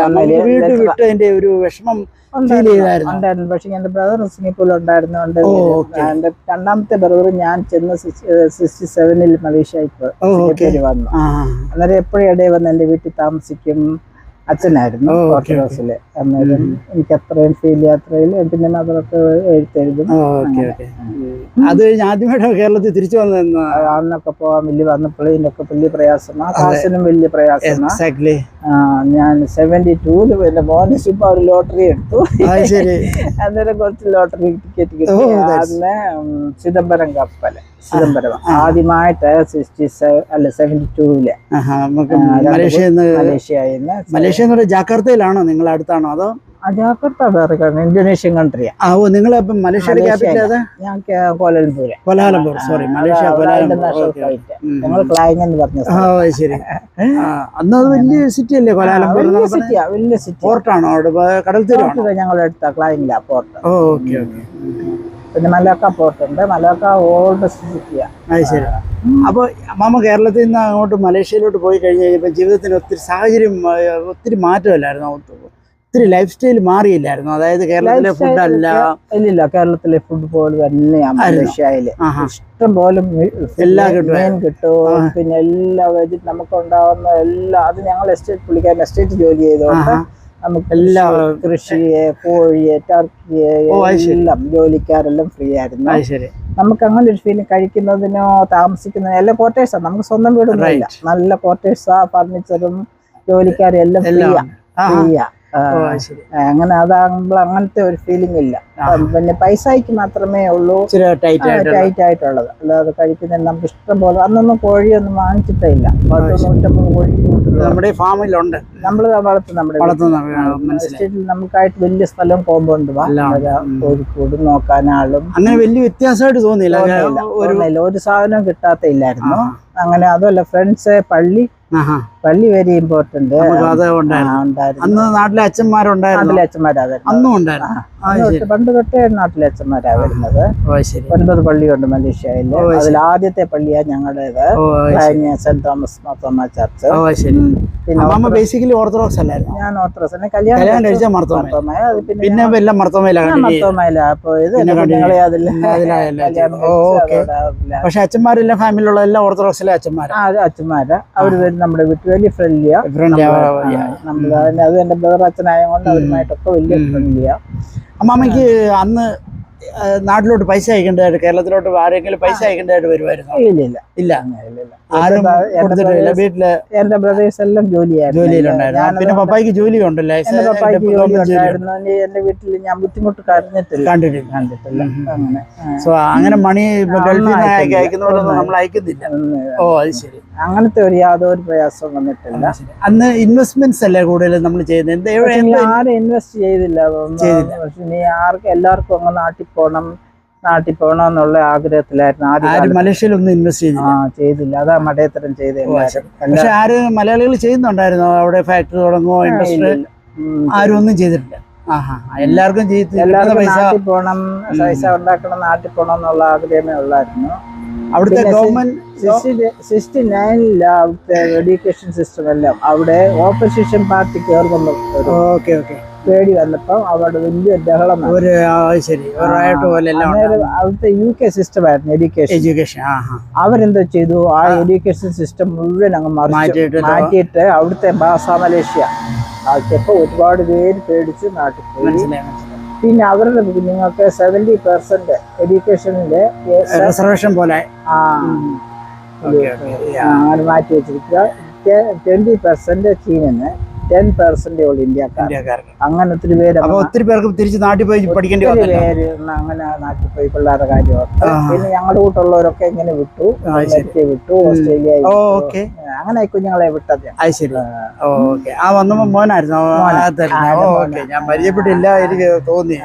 വീട്ടിൽ വിട്ടതിന്റെ ഒരു വിഷമം ഉണ്ടായിരുന്നു. പക്ഷെ എന്റെ ബ്രദർ സിംഗപ്പൂരിൽ ഉണ്ടായിരുന്നോണ്ട് എന്റെ രണ്ടാമത്തെ ബ്രദർ ഞാൻ ചെന്ന് 67 മലേഷ്യക്ക് വന്നു. അന്നേരം എപ്പോഴും ഇടയിൽ വന്ന് എന്റെ വീട്ടിൽ താമസിക്കും. അച്ഛനായിരുന്നു ഓർത്തഡോക്സില്. അന്നേരം എനിക്ക് അത്രയും ഫീൽ ചെയ്യാത്രയിൽ പിന്നെ മദറൊക്കെ എഴുത്തെഴുതും. അത് കഴിഞ്ഞ് ആദ്യമായിട്ട് കേരളത്തിൽ തിരിച്ചു വന്ന അന്നൊക്കെ പോവാൻ വന്ന പ്ലെയിനൊക്കെ വലിയ പ്രയാസമാണ്, കാശിനും വലിയ പ്രയാസമാണ്. ഞാൻ 72 എന്റെ മോനെ സുപ്പ ഒരു ലോട്ടറി എടുത്തു. അന്നേരം കുറച്ച് ലോട്ടറി ടിക്കറ്റ് കിട്ടി. അന്ന് ചിദംബരം കപ്പല് ആദ്യമായിട്ട് 72 മലേഷ്യ ജാക്കാർത്തയിലാണോ? നിങ്ങൾ അടുത്താണോ അതോ? ജാക്കാർത്ത വേറെ ഇന്തോനേഷ്യൻ കൺട്രിയാ. നിങ്ങൾ മലേഷ്യയുടെ ക്യാപിറ്റൽ? ഞാൻ കോലാലംപൂർ. സോറി, മലേഷ്യ ഞങ്ങൾ ക്ലാങ് എന്ന് പറഞ്ഞ. ശരി. അന്ന് അത് വലിയ സിറ്റി അല്ലേ കോലാലംപൂർ? വലിയ സിറ്റി. പോർട്ടാണോ അവിടെ? കടൽ തീരം ഞങ്ങളുടെ അടുത്ത ക്ലാങ്ങില്ല പോർട്ട്. Okay okay. പിന്നെ മലാക്ക പോർട്ട് ഉണ്ട്. മലാക്ക ഓൾഡ് സിറ്റിയാണ്. ശരി. അപ്പോൾ അമ്മാമ കേരളത്തിൽ നിന്ന് അങ്ങോട്ട് മലേഷ്യയിലോട്ട് പോയി കഴിഞ്ഞ് കഴിഞ്ഞപ്പോൾ ജീവിതത്തിന് ഒത്തിരി സാഹചര്യം ഒത്തിരി മാറ്റമല്ലായിരുന്നു? ഒത്തിരി ലൈഫ് സ്റ്റൈൽ മാറിയില്ലായിരുന്നു? അതായത് കേരളത്തിലെ ഫുഡ് അല്ല? ഇല്ല, കേരളത്തിലെ ഫുഡ് പോലെ തന്നെയാണ് മലേഷ്യയില്. ഇഷ്ടം പോലെ മീൻ കിട്ടും. പിന്നെ എല്ലാ നമുക്ക് ഉണ്ടാവുന്ന എല്ലാ അത് ഞങ്ങൾ എസ്റ്റേറ്റ് ജോലി ചെയ്തോണ്ട് നമുക്ക് എല്ലാ കൃഷിയെ, കോഴിയെ, ടർക്കിയെ എല്ലാം ജോലിക്കാരെല്ലാം ഫ്രീ ആയിരുന്നു. നമുക്ക് അങ്ങനെ ഒരു ഫീലിംഗ് കഴിക്കുന്നതിനോ താമസിക്കുന്നതിനോ എല്ലാം ക്വാർട്ടേഴ്സാണ്. നമുക്ക് സ്വന്തം വീടൊന്നുമില്ല, നല്ല ക്വാർട്ടേഴ്സാ, ഫർണിച്ചറും ജോലിക്കാരും എല്ലാം ഫ്രീയാ. അങ്ങനെ അതാകുമ്പോൾ അങ്ങനത്തെ ഒരു ഫീലിംഗ് ഇല്ല. പിന്നെ പൈസയ്ക്ക് മാത്രമേ ഉള്ളൂ ടൈറ്റ് ആയിട്ടുള്ളത്. അല്ലാതെ കഴിക്കുന്നതിന് നമുക്ക് ഇഷ്ടം പോലെ. അന്നൊന്നും കോഴിയൊന്നും വാങ്ങിച്ചിട്ടേ ഇല്ല. 150 കോഴി നമ്മുടെ ഫാമിലുണ്ട്. നമ്മൾ എസ്റ്റേറ്റിൽ നമുക്കായിട്ട് വലിയ സ്ഥലം കോമ്പൗണ്ട് കോഴിക്കോട് നോക്കാനാളും അങ്ങനെ വലിയ വ്യത്യാസമായിട്ട് തോന്നിയില്ല. ഒരു സാധനം കിട്ടാത്ത ഇല്ലായിരുന്നു. അങ്ങനെ അതുമല്ല, ഫ്രണ്ട്സ്, പള്ളി വെരി ഇമ്പോർട്ടന്റ്. അന്ന് നാട്ടിലെ അച്ഛന്മാരുണ്ടായിരുന്നു. പണ്ട് തൊട്ടേ നാട്ടിലെ അച്ഛന്മാരാ വരുന്നത്. 9 പള്ളിയുണ്ട് മലേഷ്യയില്. അതിൽ ആദ്യത്തെ പള്ളിയാ ഞങ്ങളുടേത്, സെന്റ് തോമസ് മാർത്തോമ ചർച്ച്. പിന്നെ ബേസിക്കലി ഓർത്തഡോക്സ് അല്ലായിരുന്നു? ഞാൻ ഓർത്തഡോക്സ് തന്നെ. കല്യാണം കഴിച്ച പിന്നെ എല്ലാം മർത്തോമയിലാ പോയത്. പക്ഷെ അച്ഛന്മാരെല്ലാം ഫാമിലിയുള്ള എല്ലാം ഓർത്തഡോക്സിലെ അച്ഛന്മാരാ. അവര് നമ്മുടെ വീട്ടിൽ വലിയ ഫ്രണ്ട്ലിയാ. അത് എന്റെ ബ്രദർ അച്ഛനായതുകൊണ്ട് അവരുമായിട്ടൊക്കെ വലിയ ഫ്രണ്ട്ലിയാ. അമ്മാമ്മയ്ക്ക് അന്ന് നാട്ടിലോട്ട് പൈസ അയക്കേണ്ടതായിട്ട്, കേരളത്തിലോട്ട് ആരെങ്കിലും പൈസ അയക്കേണ്ടതായിട്ട് വരുമായിരുന്നു? ഇല്ല. ആരും കൊടുത്തിട്ടില്ല? വീട്ടില് എന്റെ ബ്രദേഴ്സ് എല്ലാം ജോലിയിലുണ്ടായിരുന്നു. പിന്നെ പപ്പായ്ക്ക് ജോലി ഉണ്ടല്ലോ? എന്റെ വീട്ടിൽ ഞാൻ ബുദ്ധിമുട്ട് കണ്ടിട്ടില്ല. അങ്ങനെ അങ്ങനെ മണി ഗൾഫിൽ നിന്ന് അയക്കുന്നവരൊന്നും നമ്മൾ അയക്കുന്നില്ല. അത് ശരി. അങ്ങനത്തെ യാതൊരു പ്രയാസവും വന്നിട്ടില്ല. അന്ന് ഇൻവെസ്റ്റ്മെന്റ്സ് അല്ലേ കൂടുതലും നമ്മൾ ചെയ്യുന്നത്? ആരും ഇൻവെസ്റ്റ് ചെയ്തില്ല. പക്ഷെ നീ എല്ലാവർക്കും അങ്ങ് നാട്ടിൽ പോകണം എന്നുള്ള ആഗ്രഹത്തിലായിരുന്നു ആദ്യം. മലേഷ്യയിലൊന്നും ഇൻവെസ്റ്റ് ചെയ്തില്ല. അതാ മടയത്തരം ചെയ്തില്ല. പക്ഷെ ആര് മലയാളികൾ ചെയ്യുന്നുണ്ടായിരുന്നു അവിടെ? ഫാക്ടറി തുടങ്ങുമോ, ഇൻഡസ്ട്രി? ആരും ഒന്നും ചെയ്തിട്ടില്ല. എല്ലാവർക്കും എല്ലാവർക്കും പൈസ നാട്ടിൽ പോകണം, പൈസ ഉണ്ടാക്കണം, നാട്ടിൽ പോകണം എന്നുള്ള ആഗ്രഹമേ ഉള്ളായിരുന്നു. അവിടുത്തെ ഗവൺമെന്റ് 69 അവിടുത്തെ എഡ്യൂക്കേഷൻ സിസ്റ്റം എല്ലാം അവിടെ ഓപ്പോസിഷൻ പാർട്ടി കയറുന്നു ഓക്കെ ഓക്കെ പേടി വന്നപ്പോ അവിടെ വലിയ ബഹളം. ശരി എല്ലാം അവിടുത്തെ UK സിസ്റ്റമായിരുന്നു എഡ്യൂക്കേഷൻ. അവരെന്തോ ചെയ്തു, ആ എഡ്യൂക്കേഷൻ സിസ്റ്റം മുഴുവൻ അങ്ങ് മാറ്റിയിട്ട് അവിടുത്തെ ഭാഷ മലേഷ്യ ആക്കിയപ്പോ ഒരുപാട് പേര് പേടിച്ച് നാട്ടിൽ പോയി. പിന്നെ അവരുടെ കുഞ്ഞുങ്ങൾക്ക് 70% എഡ്യൂക്കേഷനിലെ റിസർവേഷൻ പോലെ അങ്ങനെ മാറ്റി വെച്ചിരിക്കുക. 20% ചീനന്, 10% ഓൾ ഇന്ത്യക്കാർക്ക്. അങ്ങനെ ഒത്തിരി പേർക്ക് തിരിച്ച് നാട്ടിൽ പോയി പഠിക്കേണ്ടി പേര് അങ്ങനെ നാട്ടിൽ പോയി പിള്ളേരുടെ കാര്യം. പിന്നെ ഞങ്ങളുടെ കൂട്ടുള്ളവരൊക്കെ ഇങ്ങനെ വിട്ടു, അമേരിക്ക വിട്ടു, ഓസ്ട്രേലിയ, അങ്ങനെ കുഞ്ഞുങ്ങളെ വിട്ടത്. വന്നപ്പോ മോനായിരുന്നു. ഞാൻ പരിചയപ്പെട്ടില്ല, എനിക്ക് തോന്നി.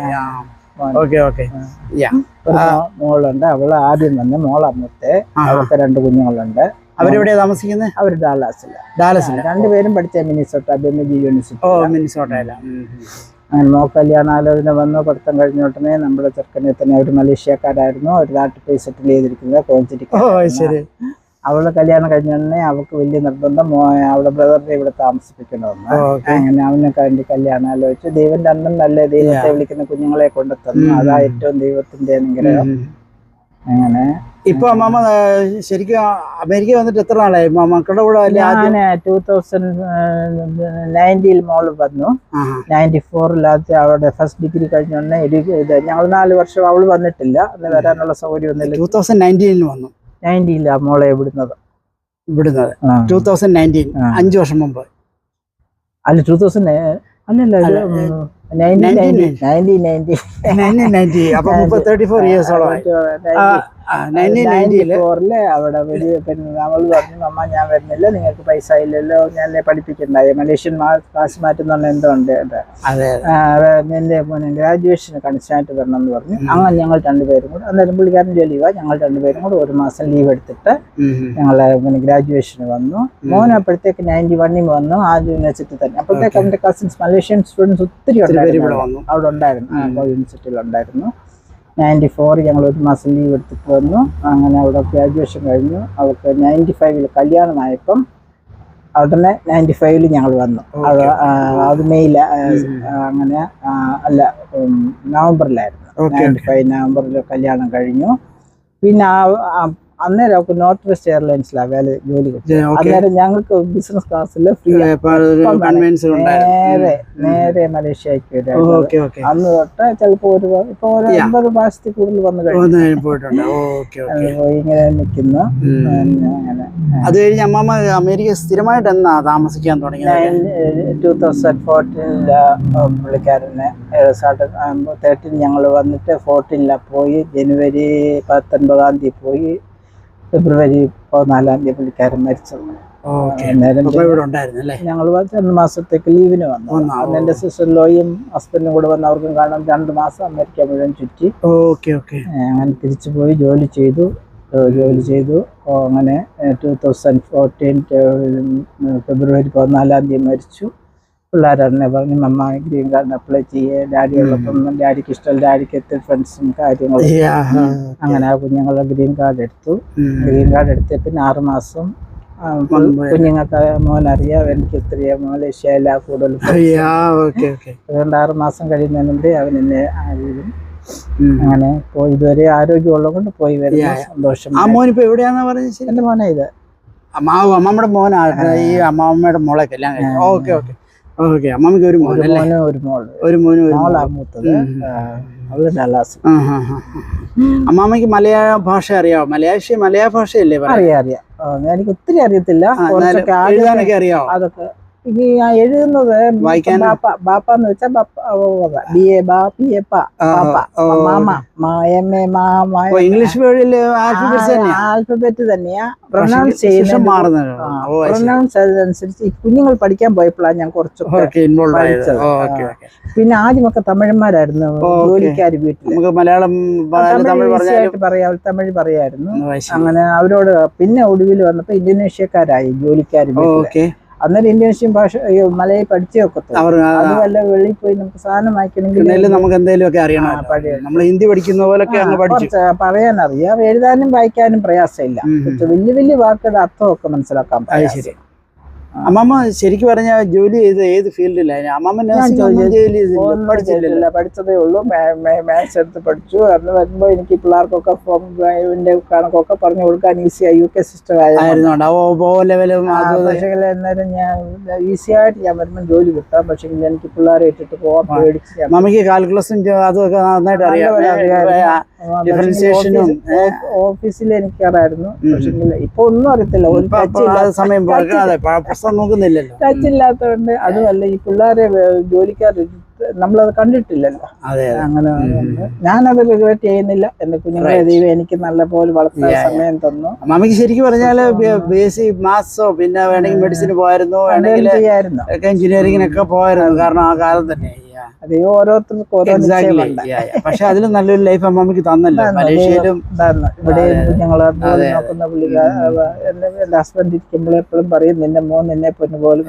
മോളുണ്ട്, അവള് ആദ്യം വന്ന് മോളമ്മത്തെ, അവർക്ക് 2 കുഞ്ഞുങ്ങളുണ്ട്. അവരെവിടെയാ താമസിക്കുന്നത്? അവര് ഡാലസില്ല. രണ്ടുപേരും പഠിച്ച മിനിസോട്ട മിനിസോട്ടയില. അങ്ങനെ മോക്ക് കല്യാണാലോചന വന്നു. പഠിത്തം കഴിഞ്ഞോട്ടനെ നമ്മുടെ ചെറുക്കനെ തന്നെ ഒരു മലേഷ്യക്കാരായിരുന്നു, ഒരു നാട്ടിൽ പോയി സെറ്റിൽ ചെയ്തിരിക്കുന്നത് കോഞ്ചിരിക്കും. അവള് കല്യാണം കഴിഞ്ഞോടനെ അവൾക്ക് വലിയ നിർബന്ധം അവളുടെ ബ്രദറിനെ ഇവിടെ താമസിപ്പിക്കണമെന്ന്. അങ്ങനെ അവനെ കണ്ടി കല്യാണം ആലോചിച്ചു. ദൈവന്റെ അന്നും നല്ല ദൈവത്തെ വിളിക്കുന്ന കുഞ്ഞുങ്ങളെ കൊണ്ടുത്തന്നു. അതാ ഏറ്റവും ദൈവത്തിന്റെ അനുഗ്രഹം. അങ്ങനെ ഇപ്പൊ അമ്മാമ്മ ശരിക്കും അമേരിക്ക വന്നിട്ട് എത്ര നാളായി മക്കളുടെ കൂടെ? ഞാൻ 2019 മോള് വന്നു. 94 അവിടെ ഫസ്റ്റ് ഡിഗ്രി കഴിഞ്ഞോടനെ ഞങ്ങൾ 4 വർഷം അവള് വന്നിട്ടില്ല, അന്ന് വരാനുള്ള സൗകര്യം ഒന്നുമില്ല. 2019 വന്നു. 90 മോളെ വിടുന്നത് 2019 5 വർഷം മുമ്പ്. അല്ല 2000 അല്ലല്ല 1990 അപ്പൊ 34 ഇയേഴ്സോളമായി. 1994 അവിടെ വലിയ അവള് പറഞ്ഞു, അമ്മ ഞാൻ വരുന്നില്ല, നിങ്ങൾക്ക് പൈസ ഇല്ലല്ലോ, ഞാൻ പഠിപ്പിക്കണ്ടായി, മലേഷ്യൻ കാശ് മാറ്റുന്ന എന്തോ ഉണ്ട്, എന്റെ മോനെ ഗ്രാജുവേഷന് കൺസ്റ്റാൻറ്റ് വരണം എന്ന് പറഞ്ഞു. അങ്ങനെ ഞങ്ങൾ 2 പേരും കൂടെ, അന്നേരം പുള്ളിക്കാരൻ ജോലിവാ, ഞങ്ങൾ 2 പേരും കൂടെ 1 മാസം ലീവ് എടുത്തിട്ട് ഞങ്ങള് ഗ്രാജുവേഷന് വന്നു. മോൻ അപ്പോഴത്തേക്ക് 91 വന്നു, ആ യൂണിവേഴ്സിറ്റി തന്നെ. അപ്പോഴത്തേക്ക് അവന്റെ കസിൻസ് മലേഷ്യൻ സ്റ്റുഡൻസ് ഒത്തിരി ഉണ്ടായിരുന്നു, അവിടെ ഉണ്ടായിരുന്നു, യൂണിവേഴ്സിറ്റിയിൽ ഉണ്ടായിരുന്നു. 94 ഞങ്ങൾ 1 മാസം ലീവ് എടുത്തിട്ട് വന്നു. അങ്ങനെ അവിടെ ഗ്രാജുവേഷൻ കഴിഞ്ഞു. അവർക്ക് 95 കല്യാണമായപ്പം ഉടനെ 95 ഞങ്ങൾ വന്നു. അത് മെയ്യിൽ, അങ്ങനെ അല്ല നവംബറിലായിരുന്നു. 95 നവംബറിൽ കല്യാണം കഴിഞ്ഞു. പിന്നെ അന്നേരം അവർക്ക് നോർത്ത് വെസ്റ്റ് എയർലൈൻസിലാണ് ജോലി കിട്ടിയത്. അന്നേരം ഞങ്ങൾക്ക് ബിസിനസ് ക്ലാസ്സിൽ ഫ്രീ നേരെ മലേഷ്യക്ക് വരാം. അന്ന് തൊട്ട് ചിലപ്പോ ഇപ്പൊ 50 പ്രാവശ്യത്തിൽ കൂടുതൽ വന്നു കഴിഞ്ഞു ഇങ്ങനെ നിൽക്കുന്നു. അങ്ങനെ അത് കഴിഞ്ഞ് അമ്മാമ്മ അമേരിക്ക സ്ഥിരമായിട്ട് എന്നാ താമസിക്കാൻ തുടങ്ങിയത്? 2014 പുള്ളിക്കാരനെ 13 ഞങ്ങൾ വന്നിട്ട് 14 പോയി. ജനുവരി 19 പോയി. ഫെബ്രുവരി 14 പുള്ളിക്കാരൻ മരിച്ചത്. ഞങ്ങൾ 2 മാസത്തേക്ക് ലീവിന് വന്നു. അന്ന് എന്റെ സിസ്റ്റർ ലോയും ഹസ്ബൻഡും കൂടെ വന്ന് അവർക്കും കാണാൻ 2 മാസം അമേരിക്ക മുഴുവൻ ചുറ്റി. അങ്ങനെ തിരിച്ചു പോയി ജോലി ചെയ്തു. അങ്ങനെ 2014 ഫെബ്രുവരി 14 മരിച്ചു. പിള്ളേരെന്നെ പറഞ്ഞു, അമ്മ ഗ്രീൻ കാർഡിന് അപ്ലൈ ചെയ്യേ, ഡാഡി ഉള്ളപ്പം ഡാഡിക്ക് ഇഷ്ടമല്ല, ഡാഡിക്ക് എത്ര ഫ്രണ്ട്സും കാര്യങ്ങളും. അങ്ങനെ ആ കുഞ്ഞുങ്ങളുടെ ഗ്രീൻ കാർഡ് എടുത്തു. ഗ്രീൻ കാർഡ് എടുത്ത് പിന്നെ 6 മാസം കുഞ്ഞുങ്ങൾക്ക് മോനറിയാം എനിക്ക് ഇത്രയാ മലേഷ്യയില കൂടുതൽ. അതുകൊണ്ട് 6 മാസം കഴിയുന്നതിന് മുമ്പേ അവൻ എന്നെ ആരും അങ്ങനെ പോയി. ഇതുവരെ ആരോഗ്യമുള്ളത് കൊണ്ട് പോയി വരുന്ന സന്തോഷം. ആ മോനിപ്പോ എവിടെയാണെന്ന് പറഞ്ഞത്? എന്റെ മോനെ ഇത് അമ്മമ്മയുടെ മോനാണ്. ഈ അമ്മമ്മയുടെ മോളെ കല്യാണം കഴിഞ്ഞു. അമ്മമ്മക്ക് ഒരു മോളാ മൂത്തത്. അവള് ഡലാസ്. അമ്മാമ്മക്ക് മലയാള ഭാഷ അറിയാവോ? മലയാള ഭാഷയല്ലേ? അറിയാം. എനിക്ക് ഒത്തിരി അറിയത്തില്ല, എഴുതാനൊക്കെ അറിയാവോ? അതൊക്കെ എഴുതുന്നത് ബാപ്പാന്ന് വെച്ചാൽ ഇംഗ്ലീഷ് ആൽഫബറ്റ് തന്നെയാ. പ്രൊനൗൺസ് അതനുസരിച്ച് കുഞ്ഞുങ്ങൾ പഠിക്കാൻ പോയപ്പോഴാണ് ഞാൻ കുറച്ചൊക്കെ പഠിച്ചത്. പിന്നെ ആദ്യമൊക്കെ തമിഴന്മാരായിരുന്നു ജോലിക്കാര് വീട്ടിൽ. തമിഴ് പറയായിരുന്നു. അങ്ങനെ അവരോട് പിന്നെ ഒടുവിൽ വന്നപ്പോ ഇന്തോനേഷ്യക്കാരായി ജോലിക്കാര്. അന്നേരം ഇന്തോനേഷ്യൻ ഭാഷ മലയാളി പഠിച്ചേ ഒക്കത്തുള്ളൂ. അവർ അത് വല്ല വെളിയിൽ പോയി നമുക്ക് സാധനം വായിക്കണമെങ്കിൽ നമുക്ക് എന്തെങ്കിലും ഒക്കെ അറിയണം. നമ്മൾ ഹിന്ദി പഠിക്കുന്ന പോലൊക്കെ അങ്ങ് പഠിച്ചു. പറയാനറിയാം, എഴുതാനും വായിക്കാനും പ്രയാസമില്ല. വലിയ വലിയ വാക്കുകളുടെ അർത്ഥമൊക്കെ മനസ്സിലാക്കാൻ പ്രയാസം. അമ്മമ്മ ശരിക്കും പറഞ്ഞ ജോലി ചെയ്ത് ഏത് ഫീൽഡിലായിരുന്നു? അമ്മമ്മ പഠിച്ചിട്ടില്ല, പഠിച്ചതേ ഉള്ളൂ. മാത്സ് എടുത്ത് പഠിച്ചു. അന്ന് വരുമ്പോൾ എനിക്ക് പിള്ളേർക്കൊക്കെ കണക്കൊക്കെ പറഞ്ഞു കൊടുക്കാൻ ഈസിയായി. UK സിസ്റ്റം ആയിരുന്നു. പക്ഷേ അന്നേരം ഞാൻ ഈസിയായിട്ട് ഞാൻ വരുമ്പോൾ ജോലി കിട്ടാം. പക്ഷെ എനിക്ക് പിള്ളേരെ ഇട്ടിട്ട് പോകാൻ പേടിച്ച്. മമ്മിക്ക് കാൽക്കുലസും അതൊക്കെ നന്നായിട്ട് അറിയാം. ഓഫീസിൽ എനിക്കറിയായിരുന്നു. പക്ഷെ ഇപ്പൊ ഒന്നും അറിയത്തില്ല. ഒരു സമയം നോക്കുന്നില്ലല്ലോ, ടച്ചില്ലാത്തതുകൊണ്ട്. അതുമല്ല ഈ പിള്ളേരെ ജോലിക്കാർ നമ്മളത് കണ്ടിട്ടില്ലല്ലോ. അങ്ങനെ ഞാനത് റിഗ്രറ്റ് ചെയ്യുന്നില്ല. എന്റെ കുഞ്ഞുങ്ങളെ ദൈവം എനിക്ക് നല്ല പോലെ വളർത്താൻ സമയം തന്നു. മമ്മിക്ക് ശരിക്കും പറഞ്ഞാല് ബേസിക് മാത്സോ പിന്നെ വേണമെങ്കിൽ മെഡിസിന് പോയിരുന്നു, വേണമെങ്കിൽ എഞ്ചിനീയറിംഗിനൊക്കെ പോയിരുന്നു. കാരണം ആ കാലം തന്നെ അത് ഓരോരുത്തർക്കും ഓരോ നിശ്ചയമുണ്ട്. പക്ഷെ അതിലും നല്ലൊരു ലൈഫ് അമ്മമ്മക്ക് തന്നല്ലോ. മലേഷ്യയിലും ഇവിടെ കുഞ്ഞുങ്ങളെ നോക്കുന്ന പുള്ളിക്കാർ എന്റെ ഹസ്ബൻഡ് ഇരിക്കുമ്പോൾ എപ്പോഴും പറയും നിന്റെ മോൻ നിന്നെ പൊന്നു പോലും.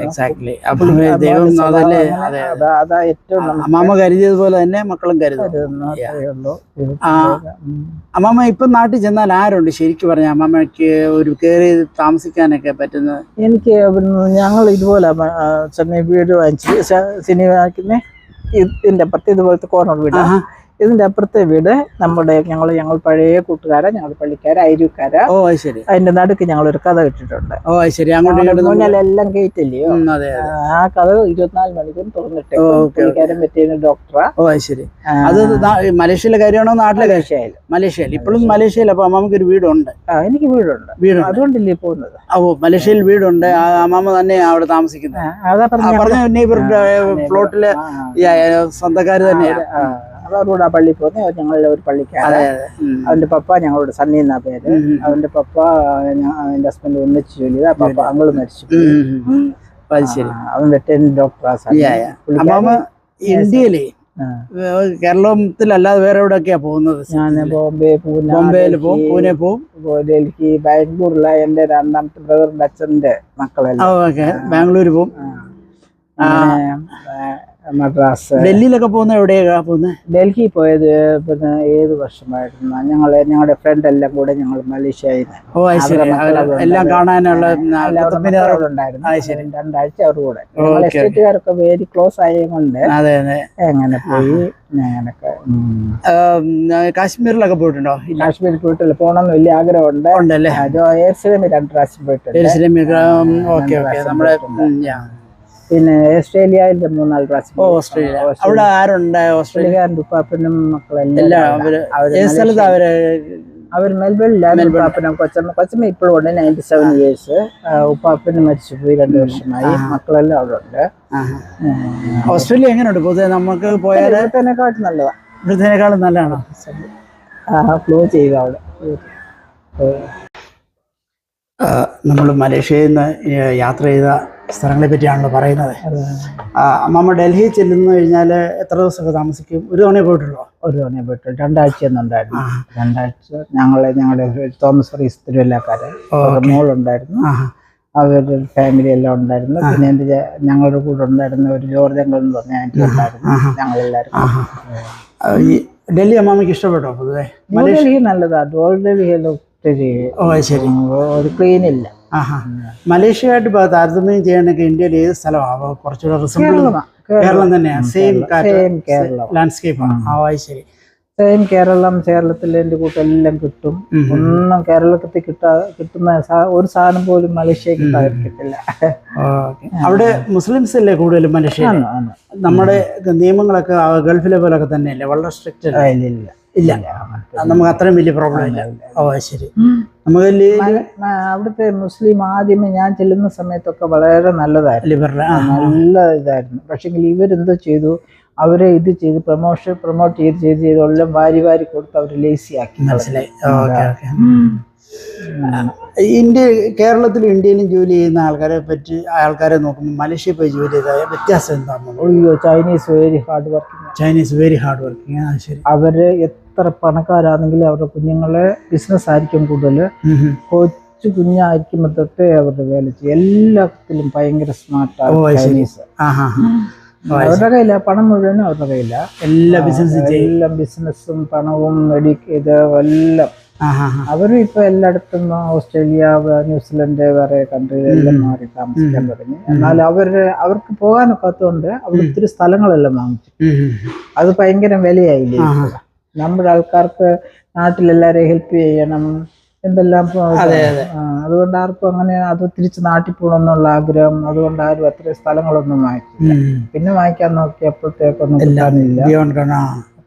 അതാ ഏറ്റവും അമ്മാമ്മ കരുതിയതുപോലെ തന്നെ മക്കളും കരുതുന്നു. അമ്മാമ്മ ഇപ്പൊ നാട്ടിൽ ചെന്നാൽ ആരുണ്ട് ശരിക്കും പറഞ്ഞ അമ്മാമ്മക്ക് ഒരു കയറി താമസിക്കാനൊക്കെ പറ്റുന്നത്? എനിക്ക് ഞങ്ങൾ ഇതുപോലെ ചെന്നൈ വീട് വാങ്ങിച്ച് സിനിമ ഇതിന്റെ അപ്പുറത്ത് ഇതുപോലത്തെ കോർണർ വീട്. ഇതിന്റെ അപ്പുറത്തെ വീട് ഞങ്ങൾ പഴയ കൂട്ടുകാരാ, ഞങ്ങൾ പള്ളിക്കാരാ, അയൽക്കാരാ. അതിന്റെ നടുക്ക് ഞങ്ങൾ ഒരു കഥ ഇട്ടിട്ടുണ്ട്. മുന്നിലെല്ലാം ഗേറ്റില്ലയോ, ആ കഥ 24 മണിക്കൂർ തുറന്നിട്ട്. പുള്ളിക്കാരൻ വെറ്ററിനറി ഡോക്ടറാ. അത് മലേഷ്യയിലെ കാര്യമാണോ നാട്ടിലെ? മലേഷ്യയിൽ ഇപ്പോഴും മലേഷ്യയിൽ. അപ്പൊ അമ്മാമ്മക്ക് ഒരു വീടുണ്ട്? എനിക്ക് വീടുണ്ട്. അതുകൊണ്ടല്ലേ പോകുന്നത്. മലേഷ്യയിൽ വീടുണ്ട്. അമ്മാമ്മ തന്നെ അവിടെ താമസിക്കുന്നത്. ഫ്ലോട്ടില് സ്വന്തക്കാര് തന്നെയാണ്. അവരോട് പള്ളി പോകുന്നത്. ഞങ്ങളുടെ ഒരു പള്ളിക്കാരൻ. അവന്റെ പപ്പ ഞങ്ങളോട് സണ്ണി എന്നാ പേര്. അവന്റെ പപ്പ എന്റെ ഹസ്ബൻഡ് ഒന്നിച്ച് ജോലി ചെയ്ത്. ആ പപ്പ അങ്ങള് മരിച്ചു. അവൻ വെറ്ററിനറി ഡോക്ടറാ. ഇന്ത്യയിലെ കേരളത്തിലല്ലാതെ വേറെ എവിടെയൊക്കെയാ പോകുന്നത്? ഞാൻ ബോംബെ, ബോംബെയില് പോകും, പൂനെ പോകും, ഡൽഹി, ബാംഗ്ലൂരിലെ എന്റെ രണ്ടാമത്തെ ബ്രദറിന്റെ അച്ഛന്റെ മക്കളെല്ലാം ബാംഗ്ലൂര് പോകും. മദ്രാസ്. ഡൽഹിയിലൊക്കെ പോകുന്നത് എവിടെയാ പോകുന്നത്? ഡൽഹി പോയത് പിന്നെ ഏത് വർഷമായിരുന്നു? ഞങ്ങളുടെ ഫ്രണ്ട് എല്ലാം കൂടെ ഞങ്ങൾ മലേഷ്യയിൽ എല്ലാം കാണാനുള്ള ഉണ്ടായിരുന്നു. 2 ആഴ്ച അവർ കൂടെ. എസ്റ്റേറ്റുകാരൊക്കെ വെരി ക്ലോസ് ആയതുകൊണ്ട് എങ്ങനെ പോയി. അങ്ങനൊക്കെ കാശ്മീരിലൊക്കെ പോയിട്ടുണ്ടോ? കാശ്മീരിൽ പോയിട്ടില്ല. പോകണമെന്ന് വലിയ ആഗ്രഹമുണ്ട്. എയർസ്ട്രീമിൽ 2 പ്രാവശ്യം പോയിട്ടുണ്ട്. പിന്നെ ഓസ്ട്രേലിയയിൽ 3-4 പ്രാവശ്യം. ഓസ്ട്രേലിയ അവിടെ ആരുണ്ട്? ഓസ്ട്രേലിയക്കാരൻ്റെ ഉപ്പാപ്പനും മക്കളെല്ലാം അവർ മെൽബണിലാണ്. ഉപ്പാപ്പനും കൊച്ചമ്മ ഇപ്പോഴും ഉണ്ട്. 97 ഇയേഴ്സ്. ഉപ്പാപ്പന് മരിച്ചുപോയി 2 വർഷമായി. മക്കളെല്ലാം അവിടെ ഉണ്ട്. ഓസ്ട്രേലിയ എങ്ങനെയുണ്ട് പൊതുവെ? നമുക്ക് പോയാലും നല്ലതാണ്. ഇവിടുത്തേക്കാളും നല്ലതാണോ? ഫ്ലോ ചെയ്യുക അവിടെ. നമ്മൾ മലേഷ്യയിൽ നിന്ന് യാത്ര ചെയ്ത സ്ഥലങ്ങളെ പറ്റിയാണല്ലോ പറയുന്നത്. അമ്മമ്മ ഡൽഹിയിൽ ചെല്ലുന്നു കഴിഞ്ഞാൽ എത്ര ദിവസമൊക്കെ താമസിക്കും? ഒരു തവണ പോയിട്ടുള്ളൂ? ഒരു തവണ പോയിട്ടുള്ളൂ. 2 ആഴ്ച ഒന്നുണ്ടായിരുന്നു. 2 ആഴ്ച ഞങ്ങളുടെ തോമസ് ഫറീസ് തിരുവല്ലക്കാര് മോളുണ്ടായിരുന്നു. അവരുടെ ഫാമിലി എല്ലാം ഉണ്ടായിരുന്നു. പിന്നെ എൻ്റെ ഞങ്ങളുടെ കൂടെ ഉണ്ടായിരുന്ന ഒരു ജോർജ് അങ്കിൾ എന്ന് പറഞ്ഞ ആൻറ്റി ഉണ്ടായിരുന്നു. ഞങ്ങളെല്ലാവരും. ഡൽഹി അമ്മാമ്മയ്ക്ക് ഇഷ്ടപ്പെട്ടോ പൊതുവെ? ഡൽഹി നല്ലതാണ്. ഓൾഡ് ഡൽഹിയെല്ലാം ശരി, ഒരു ക്ലീൻ ഇല്ല. മലേഷ്യയായിട്ട് താരതമ്യം ചെയ്യണമെങ്കിൽ ഇന്ത്യയിൽ ഏത് സ്ഥലമാണ് കുറച്ചുകൂടെ റിസംബിൾ? കേരളം തന്നെയാണ്. സെയിം ലാൻഡ്സ്കേപ്പാണ്. ശരി, സെയിം കേരളം. കേരളത്തിൽ എൻ്റെ കൂട്ടെല്ലാം കിട്ടും. ഒന്നും കേരളത്തിൽ കിട്ടുന്ന ഒരു സാധനം പോലും മലേഷ്യയിൽ കിട്ടില്ല. അവിടെ മുസ്ലിംസ് അല്ലേ കൂടുതലും മലേഷ്യയിൽ? നമ്മുടെ നിയമങ്ങളൊക്കെ ഗൾഫിലെ പോലൊക്കെ തന്നെയല്ലേ? വളരെ സ്ട്രിക്റ്റ് ഇല്ല. നമുക്ക് അത്രയും വലിയ പ്രോബ്ലം ഇല്ല. ശരി. നമുക്ക് അവിടുത്തെ മുസ്ലിം ആദ്യമേ ഞാൻ ചെല്ലുന്ന സമയത്തൊക്കെ വളരെ നല്ലതായിരുന്നു, നല്ല ഇതായിരുന്നു. പക്ഷെ ഇവരെന്തോ ചെയ്തു, അവരെ ഇത് ചെയ്ത് പ്രൊമോട്ട് ചെയ്ത് എല്ലാം വാരി കൊടുത്ത് അവർ ലേസി ആക്കി. മനസ്സിലായി. കേരളത്തിലും ഇന്ത്യയിലും ജോലി ചെയ്യുന്ന ആൾക്കാരെ നോക്കുമ്പോൾ മലേഷ്യയിൽ പോയി ജോലി ചെയ്ത വ്യത്യാസം എന്താണ്? അയ്യോ, ചൈനീസ് വെരി ഹാർഡ് വർക്കിംഗ്. ശരി. അവര് എത്ര പണക്കാരാണെങ്കിലും അവരുടെ കുഞ്ഞുങ്ങളെ ബിസിനസ് ആയിരിക്കും കൂടുതൽ. കൊച്ചു കുഞ്ഞായിരിക്കുമ്പോൾ തൊട്ടേ അവരുടെ വേല ചെയ്യും. എല്ലാത്തിലും ഭയങ്കര സ്മാർട്ടാണ് ചൈനീസ്. അവരുടെ കയ്യില പണം മുഴുവനും അവരുടെ കയ്യില. എല്ലാം ബിസിനസ്സും പണവും ഇത് എല്ലാം. അവരും ഇപ്പൊ എല്ലായിടത്തും ഓസ്ട്രേലിയ, ന്യൂസിലൻഡ്, വേറെ കൺട്രിയിലെല്ലാം മാറി താമസിക്കാൻ തുടങ്ങി. എന്നാൽ അവർക്ക് പോകാനൊക്കാത്തതുകൊണ്ട് അവിടെ ഒത്തിരി സ്ഥലങ്ങളെല്ലാം വാങ്ങിച്ചു. അത് ഭയങ്കര വിലയായില്ലേ. നമ്മുടെ ആൾക്കാർക്ക് നാട്ടിലെല്ലാരെയും ഹെൽപ്പ് ചെയ്യണം എന്തെല്ലാം. അതുകൊണ്ട് ആർക്കും അങ്ങനെ അത് തിരിച്ച് നാട്ടിൽ പോകണമെന്നുള്ള ആഗ്രഹം, അതുകൊണ്ട് ആരും അത്ര സ്ഥലങ്ങളൊന്നും വാങ്ങിച്ചില്ല. പിന്നെ വാങ്ങിക്കാൻ നോക്കിയപ്പോഴത്തേക്കൊന്നും കിട്ടാനില്ല.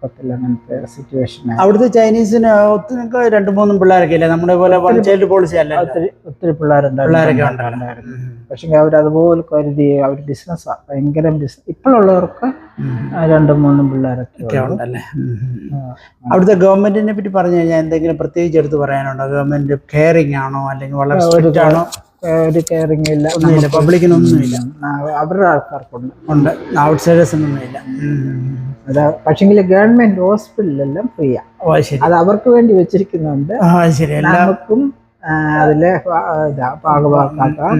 അങ്ങനത്തെ സിറ്റുവേഷൻ. അവിടുത്തെ ചൈനീസിന് ഒത്തിരി 2-3 പിള്ളേരൊക്കെ ഇല്ലേ? നമ്മുടെ പോലെ വൺ ചൈൽഡ് പോളിസി അല്ല. ഒത്തിരി പിള്ളേരുണ്ടായിരുന്നു. പക്ഷെ അവരതുപോലെ കരുതി അവർ ബിസിനസ്സാണ്, ഭയങ്കര ബിസിനസ്. ഇപ്പോഴുള്ളവർക്ക് 2-3 പിള്ളേരൊക്കെ ഉണ്ടല്ലേ. അവിടുത്തെ ഗവൺമെന്റിനെ പറ്റി പറഞ്ഞു കഴിഞ്ഞാൽ എന്തെങ്കിലും പ്രത്യേകിച്ച് എടുത്ത് പറയാനുണ്ടോ? ഗവൺമെന്റ് കെയറിംഗ് ആണോ അല്ലെങ്കിൽ വളരെ സ്ട്രിക്റ്റ് ആണോ? ഒരു കെയറിങ് ഇല്ല, പബ്ലിക്കിനൊന്നുമില്ല. അവരുടെ ആൾക്കാർക്കുണ്ട്, ഔട്ട്സൈഡേഴ്സിനൊന്നുമില്ല. പക്ഷെങ്കിൽ ഗവൺമെന്റ് ഹോസ്പിറ്റലെല്ലാം ഫ്രീയാ. അത് അവർക്ക് വേണ്ടി വെച്ചിരിക്കുന്നുണ്ട്. നമുക്കും അതിലെ ഭാഗഭാക്കാക്കാം.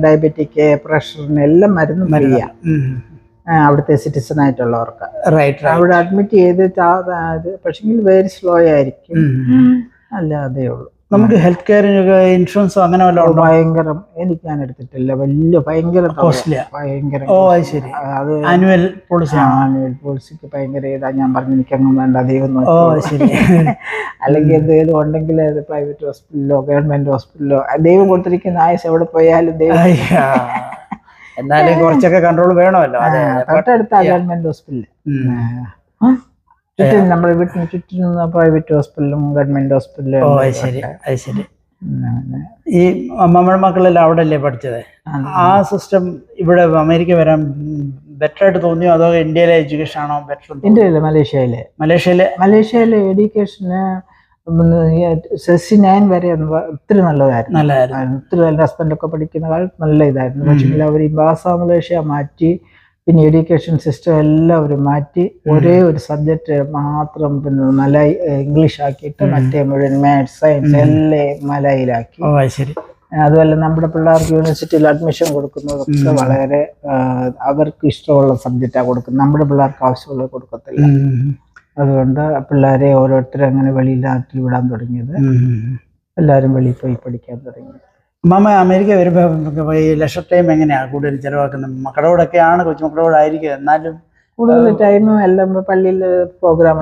ഡയബറ്റിക്, പ്രഷറിന് എല്ലാം മരുന്ന് ഫ്രീയാ അവിടുത്തെ സിറ്റിസൺ ആയിട്ടുള്ളവർക്ക്. അവിടെ അഡ്മിറ്റ് ചെയ്ത് പക്ഷെങ്കിൽ വെരി സ്ലോ ആയിരിക്കും, അല്ലാതെ ഉള്ളൂ. നമുക്ക് ഹെൽത്ത് കെയറിനൊക്കെ ഇൻഷുറൻസോ അങ്ങനെ വല്ലതും? ഭയങ്കര എനിക്ക് ഞാൻ എടുത്തിട്ടില്ല, വലിയ ഭയങ്കര ഭയങ്കര. അത് ആനുവൽ പോളിസി. ആനുവൽ പോളിസിക്ക് ഭയങ്കര ഇതാ. ഞാൻ പറഞ്ഞു എനിക്കങ്ങും വേണ്ട, ദൈവം. അല്ലെങ്കിൽ എന്തെങ്കിലും ഉണ്ടെങ്കിൽ അത് പ്രൈവറ്റ് ഹോസ്പിറ്റലിലോ ഗവൺമെന്റ് ഹോസ്പിറ്റലിലോ. ദൈവം കൊടുത്തിരിക്കുന്ന ആയുസ് എവിടെ പോയാലും ദൈവം. എന്നാലും കുറച്ചൊക്കെ കൺട്രോൾ വേണമല്ലോ. തൊട്ടടുത്ത ഗവൺമെന്റ് ഹോസ്പിറ്റല്, നമ്മുടെ വീട്ടിന് ചുറ്റും പ്രൈവറ്റ് ഹോസ്പിറ്റലും ഗവൺമെന്റ് ഹോസ്പിറ്റലും. ശരി. ഈ നമ്മുടെ മക്കളെല്ലാം അവിടെ അല്ലേ പഠിച്ചത്? ആ സിസ്റ്റം ഇവിടെ അമേരിക്ക വരാൻ ബെറ്റർ ആയിട്ട് തോന്നിയോ അതോ ഇന്ത്യയിലെ എഡ്യൂക്കേഷൻ ആണോ ബെറ്റർ? ഇന്ത്യയിലെ മലേഷ്യയിലെ എഡ്യൂക്കേഷന് 69 വരെ ഒത്തിരി നല്ലതായിരുന്നു. ഒത്തിരി നല്ല ഹസ്ബൻഡൊക്കെ പഠിക്കുന്ന കാലത്ത് നല്ല ഇതായിരുന്നു. പക്ഷേ അവർ ഈ ബാസ മലേഷ്യ മാറ്റി, പിന്നെ എഡ്യൂക്കേഷൻ സിസ്റ്റം എല്ലാവരും മാറ്റി ഒരേ ഒരു സബ്ജക്റ്റ് മാത്രം പിന്നെ മലയാളി ഇംഗ്ലീഷ് ആക്കിയിട്ട് മറ്റേ മുഴുവൻ മാത്സ് സയൻസ് എല്ലാം മലയാളിയിലാക്കി. അതുപോലെ നമ്മുടെ പിള്ളേർക്ക് യൂണിവേഴ്സിറ്റിയിൽ അഡ്മിഷൻ കൊടുക്കുന്നതൊക്കെ വളരെ അവർക്ക് ഇഷ്ടമുള്ള സബ്ജക്റ്റാണ് കൊടുക്കുന്നത്. നമ്മുടെ പിള്ളേർക്ക് ആവശ്യമുള്ളത് കൊടുക്കത്തില്ല. അതുകൊണ്ട് പിള്ളേരെ ഓരോരുത്തരും അങ്ങനെ വെളിയിൽ നാട്ടിൽ വിടാൻ തുടങ്ങിയത്. എല്ലാവരും വെളിയിൽ പോയി പഠിക്കാൻ തുടങ്ങി. അമ്മാമ അമേരിക്ക വരുമ്പോൾ ഈ ലെഷർ ടൈം എങ്ങനെയാണ് കൂടുതൽ ചിലവാക്കുന്നത്? മക്കളോടൊക്കെയാണ്, കൊച്ചുമക്കളോടായിരിക്കും, എന്നാലും കൂടുതൽ ടൈമും എല്ലാം പള്ളിയിൽ പ്രോഗ്രാം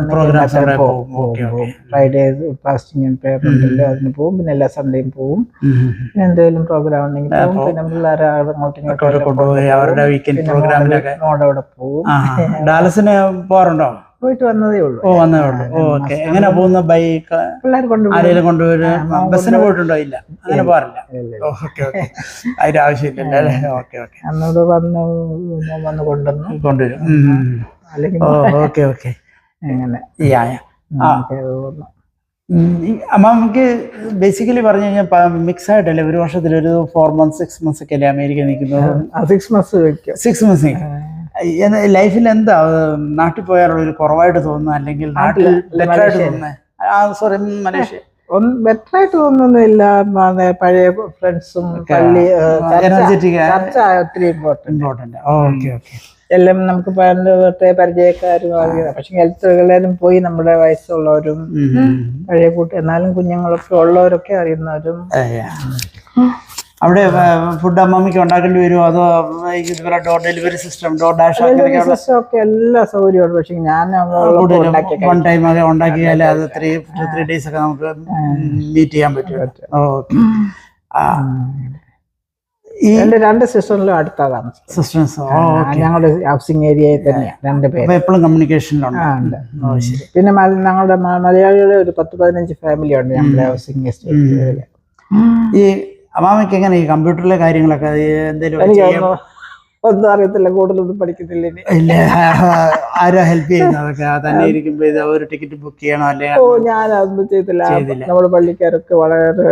ഫ്രൈഡേ ഫാസ്റ്റിംഗ് പ്രേയർ ഉണ്ടല്ലോ, അതിന് പോകും. പിന്നെ എല്ലാ സൺഡേയും പോകും. പിന്നെ എന്തെങ്കിലും പ്രോഗ്രാം ഉണ്ടെങ്കിൽ പോകും. പിന്നെ പിള്ളേരെ അങ്ങോട്ടും കൊണ്ടുപോയി അവരുടെ വീക്കെൻഡ് പ്രോഗ്രാമിലൊക്കെ അവിടെ പോകും. ഡാലസിന് പോകാറുണ്ടോ? പോയിട്ട് വന്നതേ ഉള്ളൂ. ഓക്കെ. എങ്ങനെ പോകുന്ന? ബൈക്ക് പിള്ളേർ ആരെങ്കിലും കൊണ്ടുവരും? ബസ്സിന് പോയിട്ടുണ്ടോ? ഇല്ല, അങ്ങനെ പോകാറില്ല. അതിന്റെ ആവശ്യമില്ലല്ലോ അല്ലേ? അന്നോട് വന്ന് കൊണ്ടുവരും. അല്ലെങ്കിൽ അങ്ങനെ അമ്മാമ്മക്ക് ബേസിക്കലി പറഞ്ഞു കഴിഞ്ഞാൽ മിക്സ് ആയിട്ടല്ലേ ഒരു വർഷത്തിൽ ഒരു 4 months 6 months ഒക്കെ അല്ലേ അമേരിക്ക നിൽക്കുന്നത്? 6 months ലൈഫിൽ എന്താ നാട്ടിൽ പോയാലുള്ള ഒരു കുറവായിട്ട് തോന്നുന്നത്, അല്ലെങ്കിൽ നാട്ടിൽ ബെറ്ററായിട്ട് തോന്നുന്നത്? മലേഷ്യ ബെറ്ററായിട്ട് തോന്നുന്നില്ല. പഴയ ഫ്രണ്ട്സും ഒത്തിരി ഇമ്പോർട്ടന്റ്. എല്ലാം നമുക്ക് തൊട്ടേ പരിചയക്കാരും. പക്ഷെ എല്ലാവരും പോയി, നമ്മുടെ വയസ്സുള്ളവരും പഴയ എന്നാലും കുഞ്ഞുങ്ങളൊക്കെ ഉള്ളവരൊക്കെ അറിയുന്നവരും. അവിടെ ഫുഡ് അമ്മമ്മയ്ക്ക് ഉണ്ടാക്കേണ്ടി വരുമോ അതോ ഇതുപോലെ door delivery system, door dash ഒക്കെ എല്ലാ സൗകര്യമുണ്ട്? പക്ഷെ ഞാൻ വൺ ടൈം ഒക്കെ ഉണ്ടാക്കിയാൽ അത് 3 days ഒക്കെ നമുക്ക് മീറ്റ് ചെയ്യാൻ പറ്റും. എന്റെ 2 സിസ്റ്ററിലും അടുത്താ താമസം. ഞങ്ങളുടെ ഹൗസിംഗ് ഏരിയയിൽ തന്നെയാണ് 2 പേര്. എപ്പോഴും കമ്മ്യൂണിക്കേഷനിലുണ്ട്. പിന്നെ ഞങ്ങളുടെ മലയാളികളുടെ ഒരു 10-15 ഫാമിലി ഉണ്ട് ഞങ്ങളുടെ ഹൗസിംഗ് എസ്റ്റേറ്റിൽ. ഈ അമ്മാമയ്ക്ക് എങ്ങനെ ഈ കമ്പ്യൂട്ടറിലെ കാര്യങ്ങളൊക്കെ എന്തെങ്കിലും ഒന്നും അറിയത്തില്ല, കൂടുതലൊന്നും പഠിക്കത്തില്ല. ഇല്ല, ആരോ ഹെൽപ്പ് ചെയ്യുന്നതൊക്കെ തന്നെ ഇരിക്കുമ്പോ ഇത് ഒരു ടിക്കറ്റ് ബുക്ക് ചെയ്യണോ അല്ലെ? ഓ ഞാനതൊന്നും ചെയ്തില്ല. നമ്മുടെ പള്ളിക്കാരൊക്കെ വളരെ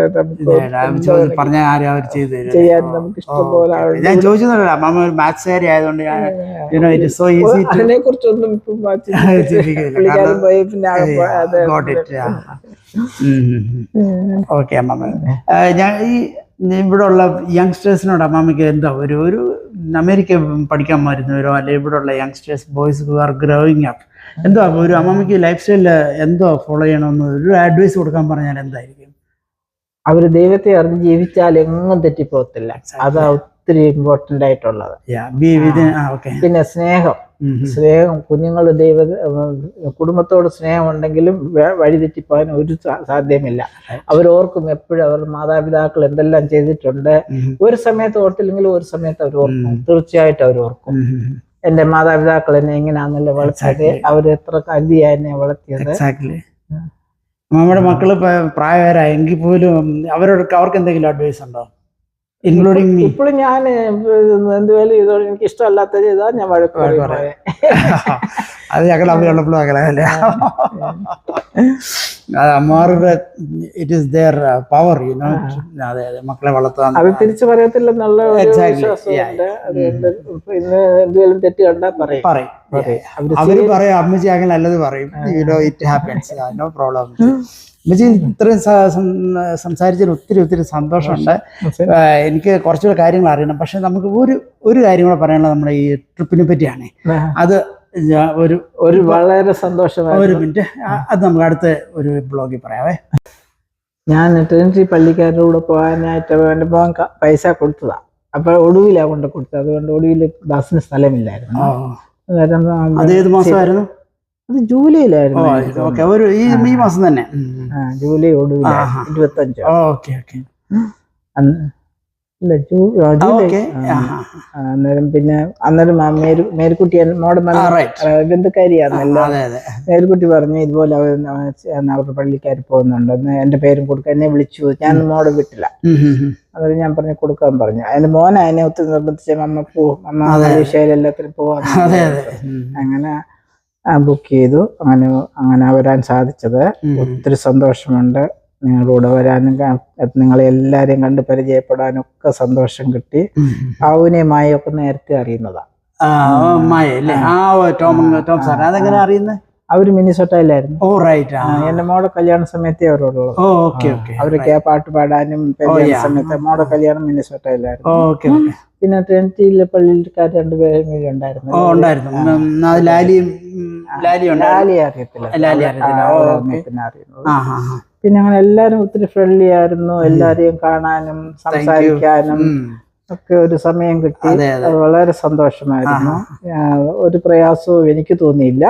പറഞ്ഞ ആരും അവർ ചെയ്തു ചെയ്യാൻ നമുക്ക് ഇഷ്ടംപോലെ ഞാൻ ചോദിച്ചതല്ല. അമ്മ ഒരു മാത്സ് കാരി ആയതുകൊണ്ട് അതിനെ കുറിച്ചൊന്നും ഇപ്പം പുള്ളിക്കാരൻ പോയി പിന്നെ ഓക്കെ അമ്മ. ഞാൻ ഈ ഇവിടെ ഉള്ള യങ്സ്റ്റേഴ്സിനോട് അമ്മാമ്മയ്ക്ക് എന്താ ഒരു അമേരിക്ക പഠിക്കാൻ വരുന്നവരോ അല്ലെങ്കിൽ ഇവിടെ ഉള്ള youngsters boys who are growing up എന്തോ ഒരു അമ്മാമ്മയ്ക്ക് ലൈഫ് സ്റ്റൈലിൽ എന്തോ ഫോളോ ചെയ്യണമെന്ന് ഒരു അഡ്വൈസ് കൊടുക്കാൻ പറഞ്ഞാൽ എന്തായിരിക്കും? അവര് ദൈവത്തെ അറിഞ്ഞ് ജീവിച്ചാൽ എങ്ങും തെറ്റിപ്പോകത്തില്ല. അതാ ഒത്തിരി ഇമ്പോർട്ടന്റ് ആയിട്ടുള്ളത്. പിന്നെ സ്നേഹം കുഞ്ഞുങ്ങൾ കുടുംബത്തോട് സ്നേഹം ഉണ്ടെങ്കിലും വഴിതെറ്റിപ്പോകാൻ ഒരു സാധ്യമില്ല. അവരോർക്കും എപ്പോഴും അവരുടെ മാതാപിതാക്കൾ എന്തെല്ലാം ചെയ്തിട്ടുണ്ട്. ഒരു സമയത്ത് ഓർത്തില്ലെങ്കിലും ഒരു സമയത്ത് അവർ ഓർക്കും, തീർച്ചയായിട്ടും അവർ ഓർക്കും. എന്റെ മാതാപിതാക്കൾ എന്നെ എങ്ങനെയാണല്ലോ വളർത്തിയത്, അവർ എത്ര കരുതിയാ എന്നെ വളർത്തിയത്. നമ്മുടെ മക്കള് പ്രായമായെങ്കിൽ പോലും അവർക്ക് എന്തെങ്കിലും അഡ്വൈസ് ഉണ്ടോ? ഇൻക്ലൂഡിങ് ഇപ്പോഴും ഞാൻ എന്തുവേലും ഇതോടെ എനിക്ക് ഇഷ്ടമല്ലാത്ത ചെയ്താൽ ഞാൻ വഴക്ക് അത് ഞങ്ങൾ അമ്മയുള്ളപ്പോഴും അകലല്ലേ. അമ്മമാരുടെ ഇറ്റ് ഈസ് ദെയർ പവർ അതെ മക്കളെ വളർത്താൻ അത് തിരിച്ചു പറയത്തില്ലെന്നുള്ള വിശ്വാസമുണ്ട്. അതുകൊണ്ട് ഇന്ന് എന്തെങ്കിലും തെറ്റ് കണ്ടാൽ പറയും. അവര് പറയും അമ്മച്ചി അങ്ങനെ നല്ലത് പറയും. It happens, no problem. അമ്മച്ചി ഇത്രയും സംസാരിച്ചതിൽ ഒത്തിരി സന്തോഷമുണ്ട്. എനിക്ക് കുറച്ചുകൂടെ കാര്യങ്ങൾ അറിയണം. പക്ഷെ നമുക്ക് ഒരു കാര്യം കൂടെ പറയാനുള്ളത് നമ്മുടെ ഈ ട്രിപ്പിനെ പറ്റിയാണ്. അത് ഒരു വളരെ സന്തോഷമായ ഒരു മിനിറ്റ്, അത് നമുക്ക് അടുത്ത ഒരു ബ്ലോഗിൽ പറയാവേ. ഞാൻ ട്രിനിറ്റി പള്ളിക്കാരുടെ കൂടെ പോകാനായിട്ട് എൻ്റെ മോൻ പൈസ കൊടുത്തതാ. അപ്പൊ ഒടുവിലാണ് കൊണ്ട് കൊടുത്തത്. അതുകൊണ്ട് ഒടുവിൽ ബസ്സിന് സ്ഥലമില്ലായിരുന്നു. അത് ഏത് മാസമായിരുന്നു? അത് ജൂലൈയിലായിരുന്നു. ഈ മാസം തന്നെ, ജൂലൈ ഒടുവിൽ 25. അന്നേരം പിന്നെ മേരിക്കുട്ടി മോടെ ബന്ധുക്കാരിയാണല്ലോ. മേരിക്കുട്ടി പറഞ്ഞു ഇതുപോലെ അവരുടെ പള്ളിക്കാർ പോകുന്നുണ്ടെന്ന്, എന്റെ പേരും കൊടുക്കാൻ എന്നെ വിളിച്ചു. ഞാൻ മോടെ വിട്ടില്ല. അന്നേരം ഞാൻ പറഞ്ഞു കൊടുക്കാൻ പറഞ്ഞു. അതിന് മോനെ അതിനെ ഒത്തിരി നിർബന്ധിച്ച അമ്മ പോവും, അമ്മ പരീക്ഷയിലെല്ലാത്തിനും പോവാൻ. അങ്ങനെ ബുക്ക് ചെയ്തു. അങ്ങനെ വരാൻ സാധിച്ചത് ഒത്തിരി സന്തോഷമുണ്ട്. നിങ്ങളുടെ വരാനും നിങ്ങളെ എല്ലാരെയും കണ്ട് പരിചയപ്പെടാനും ഒക്കെ സന്തോഷം കിട്ടി. ആവുനെയും ഒക്കെ നേരത്തെ അറിയുന്നതാ. അതെങ്ങനെ അറിയുന്നത്? അവര് മിനിസോട്ടയിലായിരുന്നു. എന്റെ മോടെ കല്യാണ സമയത്തേ അവരോടുള്ളത്. അവരൊക്കെ പാട്ട് പാടാനും സമയത്ത് മോടെ കല്യാണം മിനിസോട്ടയിലായിരുന്നു. പിന്നെ ട്രിനിറ്റിയിലെ പള്ളിക്കാർ രണ്ടുപേരും കൂടി ഉണ്ടായിരുന്നു. ലാലി അറിയത്തില്ല. പിന്നെ അങ്ങനെ എല്ലാരും ഒത്തിരി ഫ്രണ്ട്ലി ആയിരുന്നു. എല്ലാരെയും കാണാനും സംസാരിക്കാനും ഒക്കെ ഒരു സമയം കിട്ടി. വളരെ സന്തോഷമായിരുന്നു. ഒരു പ്രയാസവും എനിക്ക് തോന്നിയില്ല.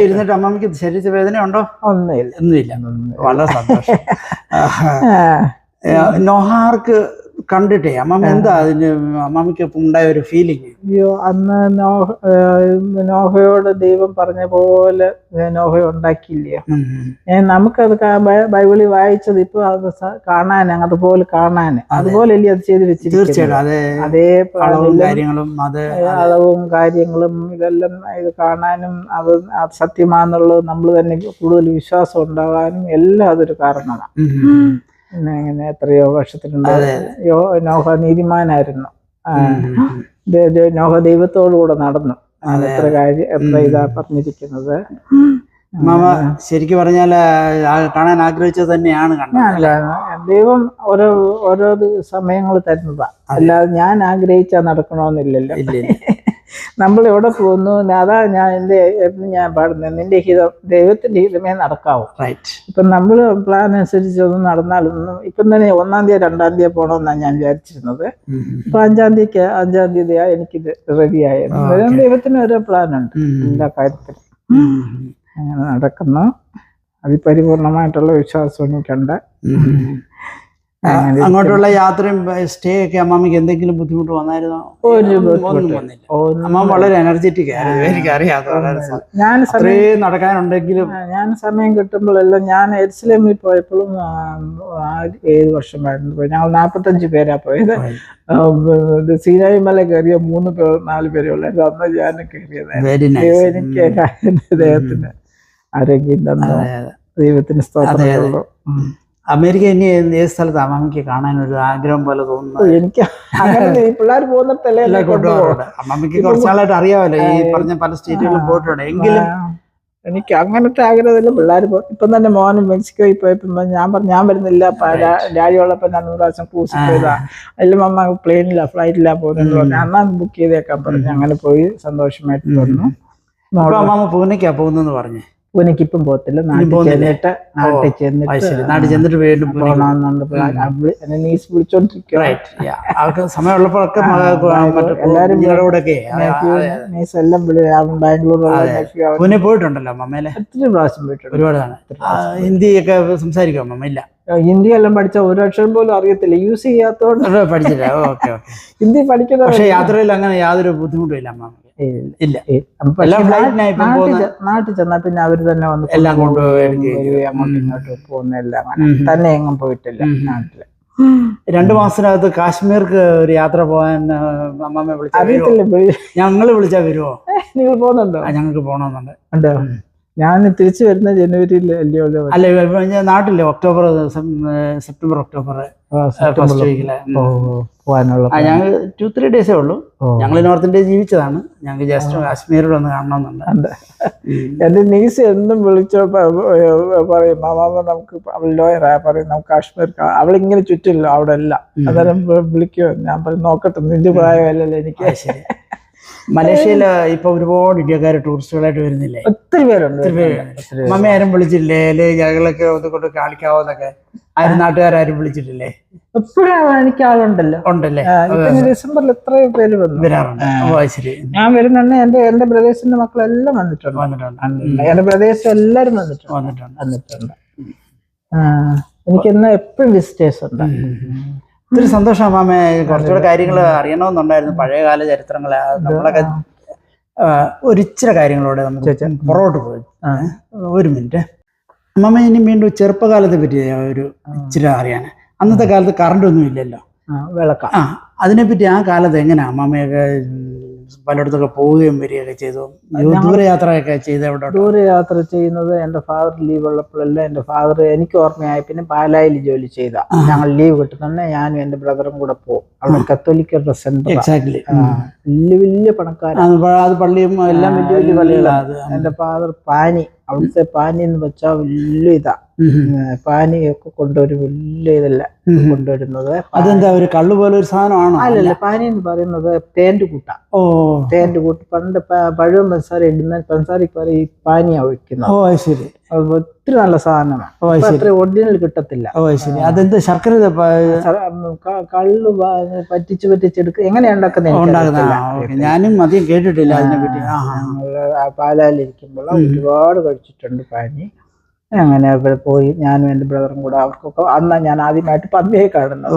ഇരുന്നിട്ട് അമ്മമ്മക്ക് ശരീര വേദന ഉണ്ടോ? ഒന്നുമില്ല. വളരെ സന്തോഷം. നോഹാർക്ക് കണ്ടിട്ടേ അമ്മമ്മ എന്താ അതിന് അമ്മമ്മക്ക് ഉണ്ടായ ഒരു ഫീലിംഗ്? അയ്യോ, അന്ന് നോഹയോട് ദൈവം പറഞ്ഞ പോലെ നോഹ ഉണ്ടാക്കിയില്ലയോ. നമുക്കത് ബൈബിളിൽ വായിച്ചത് ഇപ്പൊ അത് കാണാൻ അതുപോലെ അതുപോലെയല്ലേ അത് ചെയ്ത് വെച്ചിരിക്കും. അതേ അളവും കാര്യങ്ങളും ഇതെല്ലാം ഇത് കാണാനും അത് സത്യമാന്നുള്ളത് നമ്മൾ തന്നെ കൂടുതൽ വിശ്വാസം ഉണ്ടാകാനും എല്ലാം അതൊരു കാരണമാണ്. പിന്നെ ഇങ്ങനെ എത്രയോ വർഷത്തിനുണ്ട് നോഹ നീതിമാനായിരുന്നു. നോഹ ദൈവത്തോടുകൂടെ നടന്നു. എത്ര ഇതാ പറഞ്ഞിരിക്കുന്നത്. ശരിക്കും പറഞ്ഞാൽ കാണാൻ ആഗ്രഹിച്ചത് തന്നെയാണ്. ദൈവം ഓരോ സമയങ്ങൾ തരുന്നതാ. അല്ലാതെ ഞാൻ ആഗ്രഹിച്ചാൽ നടക്കണമെന്നില്ലല്ലോ. നമ്മൾ എവിടെ പോകുന്നു അതാ ഞാൻ പാടുന്നത്. നിന്റെ ഹിതം ദൈവത്തിന്റെ ഹിതമേ നടക്കാവൂ. ഇപ്പൊ നമ്മള് പ്ലാൻ അനുസരിച്ച് ഒന്നും നടന്നാലൊന്നും ഇപ്പം തന്നെ 1-ാം തീയതി 2-ാം തീയതി പോകണമെന്നാണ് ഞാൻ വിചാരിച്ചിരുന്നത്. ഇപ്പൊ 5-ാം തീയതിയാ എനിക്കിത് റെഡിയായത്. ദൈവത്തിന് ഓരോ പ്ലാനുണ്ട് എല്ലാ കാര്യത്തിലും. അങ്ങനെ നടക്കുന്നു. അതിപരിപൂർണമായിട്ടുള്ള വിശ്വാസം എനിക്കുണ്ട്. അങ്ങോട്ടുള്ള യാത്രയും സ്റ്റേ ഒക്കെ അമ്മാമ്മക്ക് എന്തെങ്കിലും ബുദ്ധിമുട്ട് വന്നായിരുന്നോ? ഒന്നും വന്നില്ല. അമ്മ വളരെ എനർജറ്റിക് ആയിരുന്നു, എനിക്കറിയാം. ഞാൻ അത്രയും നടക്കാനുണ്ടെങ്കിലും ഞാൻ സമയം കിട്ടുമ്പോഴെല്ലാം ഞാൻ എരുസലേമിൽ പോയപ്പോഴും 7 വർഷമായിരുന്നു പോയി. ഞങ്ങൾ 45 പേരാ പോയത്. സീനായി മല കയറിയ 4 പേരേ ഉള്ളായിരുന്നു. അന്ന് ഞാൻ കയറിയത്. എനിക്ക് ദൈവത്തിന് ആരോഗ്യം തന്നു, ദൈവത്തിന് സ്തോത്രമുള്ളൂ. അമേരിക്ക ഇനി ഏത് സ്ഥലത്താണ് അമ്മമ്മക്ക് കാണാൻ ഒരു ആഗ്രഹം പോലെ തോന്നുന്നു? എനിക്ക് അങ്ങനെ പിള്ളേർ പോകുന്നിടത്തല്ലേ അമ്മമ്മക്ക് കുറച്ചാളായിട്ട് അറിയാമല്ലോ, ഈ പറഞ്ഞ പല സ്റ്റേറ്റുകളിലും പോയിട്ടുണ്ട്. എങ്കിലും എനിക്ക് അങ്ങനത്തെ ആഗ്രഹമില്ല. പിള്ളേർ ഇപ്പം തന്നെ മോന് മെക്സിക്കോയിൽ പോയപ്പോ ഞാൻ വരുന്നില്ല, ഡാഡിയോളപ്പം 2 പ്രാവശ്യം ക്രൂസിൽ പോയതാ. എല്ലാം അമ്മ പ്ലെയിനിലാ ഫ്ലൈറ്റിലാ പോകുന്നെന്ന് പറഞ്ഞു. അന്നാ ബുക്ക് ചെയ്തേക്കാൻ പറഞ്ഞു. അങ്ങനെ പോയി സന്തോഷമായിട്ട് വന്നു. അമ്മ പൂനെക്കാ പോകുന്നെന്ന് പറഞ്ഞു. പൂനെക്ക് ഇപ്പം പോകത്തില്ല, നാട്ടിൽ ചെന്നിട്ട് വീണ്ടും പോകണമെന്നുണ്ട്. എന്നെ നീസ് വിളിച്ചോണ്ടിരിക്കുക. അവർക്ക് സമയമുള്ളപ്പോഴൊക്കെ എല്ലാരും നീസ് എല്ലാം ബാംഗ്ലൂർ പൂനെ പോയിട്ടുണ്ടല്ലോ അമ്മേലെ? ഒത്തിരി പ്രാവശ്യം പോയിട്ടുണ്ട്, ഒരുപാട്. ഹിന്ദിയൊക്കെ സംസാരിക്കും അമ്മ? ഇല്ല, ഹിന്ദി എല്ലാം പഠിച്ച ഒരു അക്ഷരം പോലും അറിയത്തില്ല, യൂസ് ചെയ്യാത്തോണ്ട് പഠിച്ചില്ല. ഓക്കെ. ഹിന്ദി പഠിക്കുന്ന പക്ഷെ യാത്രയിൽ അങ്ങനെ യാതൊരു ബുദ്ധിമുട്ടും ഇല്ല അമ്മ? ഇല്ല. നാട്ടിൽ ചെന്നാ പിന്നെ അവര് തന്നെ വന്ന് എല്ലാം കൊണ്ടുപോയി അങ്ങോട്ടും ഇങ്ങോട്ടും പോകുന്ന എല്ലാം തന്നെ എങ്ങും പോയിട്ടില്ല. നാട്ടില് 2 മാസത്തിനകത്ത് കാശ്മീർക്ക് ഒരു യാത്ര പോകാൻ അമ്മമ്മ അറിയത്തില്ല. ഞങ്ങള് വിളിച്ചാ വരുമോ? നിങ്ങൾ പോകുന്നുണ്ടോ? ഞങ്ങൾക്ക് പോകണമെന്നുണ്ട്. ഉണ്ടോ? ഞാൻ തിരിച്ചു വരുന്ന ജനുവരിയിൽ അല്ല, നാട്ടിലെ ഒക്ടോബർ, സെപ്റ്റംബർ ഒക്ടോബർ ഫസ്റ്റ് വീക്കില് പോകാനുള്ള ഞങ്ങൾ 2-3 ഡേയ്സേ ഉള്ളൂ. ഞങ്ങൾ നോർത്ത് ഇന്ത്യ ജീവിച്ചതാണ്. ഞങ്ങൾക്ക് ജസ്റ്റ് കാശ്മീരിൽ ഒന്ന് കാണണമെന്നുണ്ട്. എന്റെ നീസ് എന്നും വിളിച്ചോ പറയും, മാമാ നമുക്ക് ലോയറാ പറയും, നമുക്ക് കാശ്മീർ അവളിങ്ങനെ ചുറ്റില്ല അവിടെ എല്ലാം. അന്നേരം വിളിക്കോ? ഞാൻ പറയും നോക്കട്ടെ, നിന്റെ പ്രായമല്ലല്ലോ എനിക്ക്. മലേഷ്യയില് ഇപ്പൊ ഒരുപാട് ഇന്ത്യക്കാര് ടൂറിസ്റ്റുകളായിട്ട് വരുന്നില്ലേ? ഒത്തിരി പേരുണ്ട്. മമ്മി ആരും വിളിച്ചില്ലേ? അല്ലെ ഞങ്ങളൊക്കെ ഒന്നുകൊണ്ട് കാണിക്കാവോന്നൊക്കെ ആരും നാട്ടുകാരും വിളിച്ചിട്ടില്ലേ? എപ്പോഴും എനിക്ക് ആളുണ്ടല്ലോ. ഉണ്ടല്ലേ? ഡിസംബറിൽ എത്രയോ പേര് വരാറുണ്ട്. ശരി. ഞാൻ വരുന്നുണ്ട്. എന്റെ ബ്രദേഴ്സിന്റെ മക്കളെല്ലാം വന്നിട്ടുണ്ട്. എന്റെ ബ്രദേഴ്സ് എല്ലാരും വന്നിട്ടുണ്ട്. എനിക്ക് ഇന്ന് എപ്പോഴും വിസിറ്റേഴ്സ് ഉണ്ട്. ഒത്തിരി സന്തോഷം അമ്മാമേ. കുറച്ചുകൂടെ കാര്യങ്ങൾ അറിയണമെന്നുണ്ടായിരുന്നു, പഴയകാല ചരിത്രങ്ങൾ. നമ്മളൊക്കെ ഒരിച്ചിരി കാര്യങ്ങളോടെ നമുക്ക് പുറകോട്ട് പോയി. ഒരു മിനിറ്റ് അമ്മാമ, ഇനി വീണ്ടും ചെറുപ്പകാലത്തെ പറ്റി ഒരു ഇച്ചിരി അറിയാൻ. അന്നത്തെ കാലത്ത് കറണ്ട് ഒന്നും ഇല്ലല്ലോ, വിളക്കാം. അതിനെപ്പറ്റി ആ കാലത്ത് എങ്ങനെയാ അമ്മാമയൊക്കെ പലയിടത്തൊക്കെ പോവുകയും വരികയൊക്കെ ചെയ്തു? ദൂരയാത്രയൊക്കെ ചെയ്ത് എവിടെ? ദൂരയാത്ര ചെയ്യുന്നത് എൻ്റെ ഫാദർ ലീവ് ഉള്ളപ്പോഴെല്ലാം. എൻ്റെ ഫാദർ എനിക്ക് ഓർമ്മയായി പിന്നെ പാലായിൽ ജോലി ചെയ്ത ഞങ്ങൾ ലീവ് കിട്ടുന്നുണ്ട്, ഞാനും എൻ്റെ ബ്രദറും കൂടെ പോകും. അവിടെ കത്തോലിക്കരുടെ സെന്റർ. എക്സാക്ട്ലി. വലിയ പണക്കാരാണ്. അത് പള്ളിയും എല്ലാം വലിയ പള്ളികളാണ്. എൻ്റെ ഫാദർ പാനി, അവിടുത്തെ പാനി എന്ന് വെച്ചാൽ വലിയ ഇതാ. പാനിയൊക്കെ കൊണ്ടുവരും, വലിയ ഇതല്ല കൊണ്ടുവരുന്നത്. അതെന്താ ഒരു കള്ളു പോലെ ഒരു സാധനമാണോ? അല്ലല്ല, പാനി എന്ന് പറയുന്നത് തേൻ്റെ കൂട്ട. തേൻ്റെ കൂട്ട് പണ്ട് പഴയ പഞ്ചസാര ഇടുന്ന പഞ്ചസാരക്ക് വരെ ഈ പാനിയാ ഒഴിക്കുന്നത്. ശരി. ഒത്തിരി നല്ല സാധനമാണ്. അത്ര ഒറിജിനൽ കിട്ടത്തില്ല. ശരി. അതെന്താ ശർക്കര കള്ളു പറ്റിച്ചെടുക്കുക എങ്ങനെയാ ഉണ്ടാക്കുന്നത്? ഞാനും അധികം കേട്ടിട്ടില്ല അതിനെപ്പറ്റി. പാലാലിരിക്കുമ്പോൾ ഒരുപാട് കഴിച്ചിട്ടുണ്ട് പാനി. അങ്ങനെ ഇവിടെ പോയി ഞാനും എൻ്റെ ബ്രദറും കൂടെ. അവർക്കൊക്കെ അന്നാ ഞാൻ ആദ്യമായിട്ട് പന്നിയെ കാണുന്നത്.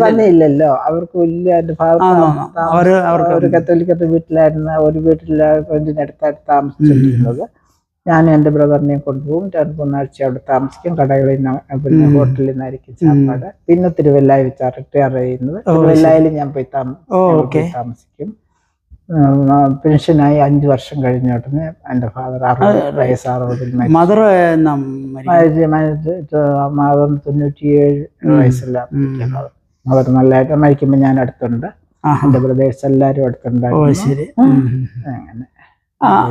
പന്നി ഇല്ലല്ലോ അവർക്ക്. വലിയ എൻ്റെ ഒരു കത്തോലിക്കത്തെ വീട്ടിലായിരുന്നു. ഒരു വീട്ടിലെ അടുത്തായിട്ട് താമസിച്ചിരുന്നത്. ഞാനും എൻ്റെ ബ്രദറിനെയും കൊണ്ടുപോകും. 2-3 ആഴ്ച അവിടെ താമസിക്കും. കടകളിൽ നിന്ന് ഹോട്ടലിൽ നിന്നായിരിക്കും സാപ്പാട്. പിന്നെ തിരുവല്ലായി വെച്ചാണ് റിട്ടയർ ചെയ്യുന്നത്. തിരുവല്ലായിൽ ഞാൻ പോയി താമസിക്കും. പെൻഷനായി 5 വർഷം കഴിഞ്ഞ ഉടനെ എൻ്റെ ഫാദർ 60 മദർ 97 വയസ്സുള്ള അവർ നല്ലതായിട്ട് മരിക്കുമ്പോൾ ഞാൻ അടുത്തുണ്ട്. എൻ്റെ ബ്രദേഴ്സ് എല്ലാവരും അടുത്തുണ്ടായിരുന്നു. അങ്ങനെ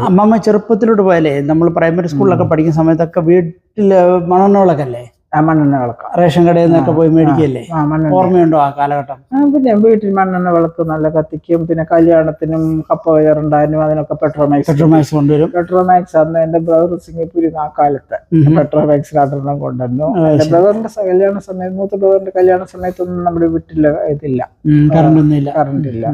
അമ്മമ്മ ചെറുപ്പത്തിലോട്ട് പോയാലേ, നമ്മൾ പ്രൈമറി സ്കൂളിലൊക്കെ പഠിക്കുന്ന സമയത്തൊക്കെ വീട്ടില് മണ്ണെണ്ണ വിളക്കല്ലേ? മണ്ണെണ്ണ വിളക്കാം. റേഷൻ കടയിൽ നിന്നൊക്കെ പോയി മേടിക്കല്ലേ? ഓർമ്മയുണ്ടോ ആ കാലഘട്ടം? പിന്നെ വീട്ടിൽ മണ്ണെണ്ണ വിളക്ക് നല്ല കത്തിക്കും. പിന്നെ കല്യാണത്തിനും കപ്പ വയറുണ്ടായിരുന്നു, അതിനൊക്കെ പെട്രോമാക്സ് കൊണ്ടുവരും. പെട്രോമാക്സ് അന്ന് എന്റെ ബ്രദർ സിംഗപ്പൂരിൽ ആ കാലത്ത് പെട്രോമാക്സ് 2 കൊണ്ടുവന്നു. എന്റെ ബ്രദറിന്റെ കല്യാണ സമയത്ത്, മൂത്ത ബ്രദറിന്റെ കല്യാണ സമയത്തൊന്നും നമ്മുടെ വീട്ടില് ഇതില്ല, കറണ്ട് കറണ്ട് ഇല്ല.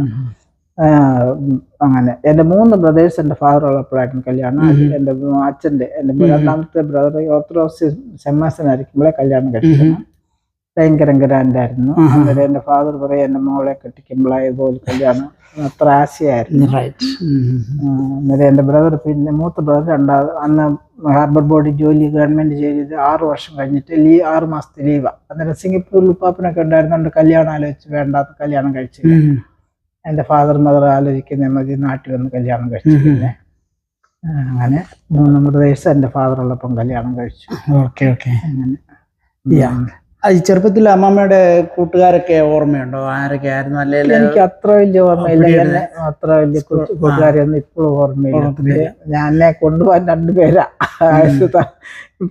അങ്ങനെ എൻ്റെ 3 ബ്രദേഴ്സ് എൻ്റെ ഫാദർ ഉള്ളപ്പോഴായിരുന്നു കല്യാണം. എൻ്റെ അച്ഛൻ്റെ എൻ്റെ രണ്ടാമത്തെ ബ്രദർ ഓർത്തഡോക്സ് സെമ്മാസനായിരിക്കുമ്പോഴേ കല്യാണം കഴിക്കണം. ഭയങ്കര ഗ്രാൻഡായിരുന്നു. അന്നേരം എൻ്റെ ഫാദർ പറയും എൻ്റെ മോളെ കെട്ടിക്കുമ്പോഴായതുപോലെ കല്യാണം അത്ര ആശയായിരുന്നു. അന്നേരം എൻ്റെ ബ്രദർ പിന്നെ മൂത്ത ബ്രദർ അന്ന് ഹാർബർ ബോർഡിൽ ജോലി ഗവൺമെൻറ് ചെയ്ത് 6 വർഷം കഴിഞ്ഞിട്ട് 6 മാസത്തെ ലീവാണ്. അന്നേരം സിംഗപ്പൂരിൽ ഉപ്പാപ്പനൊക്കെ ഉണ്ടായിരുന്നുകൊണ്ട് കല്യാണം ആലോചിച്ച് വേണ്ടാത്ത കല്യാണം കഴിച്ചില്ല. എൻ്റെ ഫാദർ മദർ ആലോചിക്കുന്ന മതി നാട്ടിൽ വന്ന് കല്യാണം കഴിച്ചു. പിന്നെ അങ്ങനെ 3 ബ്രദേഴ്സ് എൻ്റെ ഫാദർ ഉള്ളപ്പം കല്യാണം കഴിച്ചു. Okay okay. അങ്ങനെ ഈ ചെറുപ്പത്തിൽ അമ്മമ്മയുടെ കൂട്ടുകാരൊക്കെ ഓർമ്മയുണ്ടോ? ആരൊക്കെ ആയിരുന്നു? അല്ലെങ്കിൽ എനിക്ക് അത്ര വലിയ ഓർമ്മയില്ല. അത്ര വലിയ കൂട്ടുകാരെയൊന്നും ഇപ്പോഴും ഓർമ്മയില്ല. ഞാൻ എന്നെ കൊണ്ടുപോകാൻ 2 പേരാ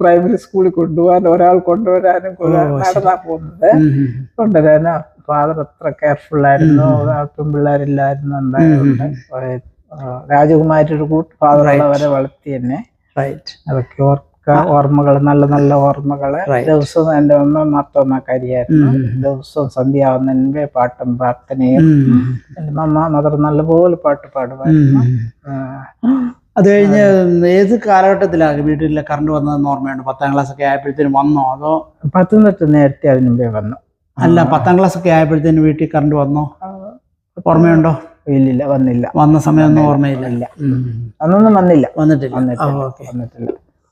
പ്രൈമറി സ്കൂളിൽ കൊണ്ടുപോകാൻ, ഒരാൾ കൊണ്ടുവരാനും നടന്നാ പോകുന്നത്. കൊണ്ടുവരാനും ഫാദർ അത്ര കെയർഫുൾ ആയിരുന്നു. പെൺപിള്ളേരില്ലായിരുന്നു ഉണ്ടായതുകൊണ്ട് രാജകുമാരി ഒരു ഫാദർ ഉള്ളവരെ വളർത്തി തന്നെ. അതൊക്കെ ഓർമ്മകൾ, നല്ല നല്ല ഓർമ്മകള്. ദിവസവും എൻ്റെ അമ്മ മാർത്തോമാക്കാരിയായിരുന്നു. ദിവസവും സന്ധ്യാവുന്നതിന്റെ പാട്ടും പ്രാർത്ഥനയും. എൻ്റെ മദർ നല്ലപോലെ പാട്ട് പാടുമായിരുന്നു. അത് കഴിഞ്ഞ് ഏത് കാലഘട്ടത്തിലാണ് വീട്ടിൽ കറണ്ട് വന്നതെന്ന് ഓർമ്മയുണ്ട്? 10ാം ക്ലാസ് ഒക്കെ ആയപ്പോഴത്തേനും വന്നോ? അതോ പത്തനംതിട്ട നേരത്തെ അതിന് മുമ്പേ വന്നു? അല്ല, 10ാം ക്ലാസ് ഒക്കെ ആയപ്പോഴത്തേനും വീട്ടിൽ കറണ്ട് വന്നോ? ഓർമ്മയുണ്ടോ? ഇല്ലില്ല, വന്നില്ല. വന്ന സമയമൊന്നും ഓർമ്മയില്ല. അന്നൊന്നും വന്നിട്ടില്ല. വന്നിട്ടില്ല.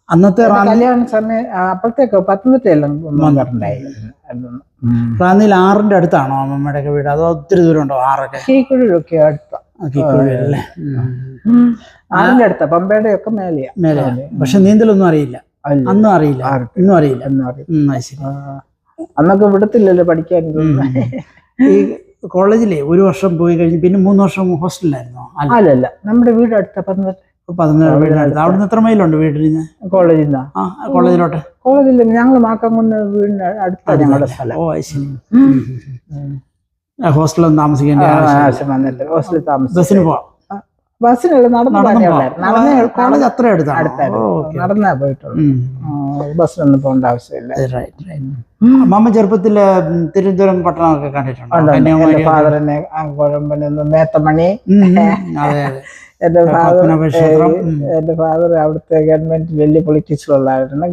അന്നത്തെ കല്യാണ സമയം അപ്പോഴത്തേക്ക് പത്തനംതിട്ടയെല്ലാം റാന്നിയിൽ 6ന്റെ അടുത്താണോ അമ്മമ്മയുടെ വീട്? അതോ ഒത്തിരി ദൂരം ഉണ്ടോ? 6ഒക്കെ കീക്കുഴിയൊക്കെ അടുത്താ. കീക്കുഴിയല്ലേ? 6ന്റെ അടുത്താ. പമ്പയുടെ ഒക്കെ മേലെയാ. പക്ഷെ നീന്തലൊന്നും അറിയില്ല? അന്നും അറിയില്ല, ഇന്നും അറിയില്ല. ശരി. അന്നൊക്കെ വിടത്തില്ലല്ലോ പഠിക്കാൻ. ഈ കോളേജിലെ 1 വർഷം പോയി കഴിഞ്ഞ് പിന്നെ 3 വർഷം ഹോസ്റ്റലിലായിരുന്നോ? അല്ലല്ല, നമ്മുടെ വീട് അടുത്ത പത്തനംതിട്ട. അവിടുന്ന് എത്ര മൈലുണ്ട് വീട്ടിൽ? കോളേജിൽ നിന്നാ? കോളേജിലോട്ട്? കോളേജിൽ ഞങ്ങൾ മാക്കാങ്കുന്ന് വീടിന് അടുത്ത ഞങ്ങളുടെ സ്ഥലം. ഓ ശരി. ഹോസ്റ്റലൊന്നും താമസിക്കേണ്ട ആവശ്യം വന്നില്ല. ഹോസ്റ്റലിൽ താമസിച്ചു. ബസ്സിന് പോവാം? ബസ്സിനുള്ള കോളേജ് അത്ര നടന്നാ പോയിട്ടുള്ളൂ. ബസ്സിനൊന്നും പോകേണ്ട ആവശ്യമില്ല. അമ്മമ്മ ചെറുപ്പത്തില് തിരുവനന്തപുരം പട്ടണമൊക്കെ കണ്ടിട്ടുണ്ടോ? എന്റെ ഫാദറിനെ മേത്തമണി. എന്റെ ഫാദർ അവിടുത്തെ ഗവൺമെന്റ് വലിയ പൊളിറ്റിക്സിലുള്ളായിരുന്നു.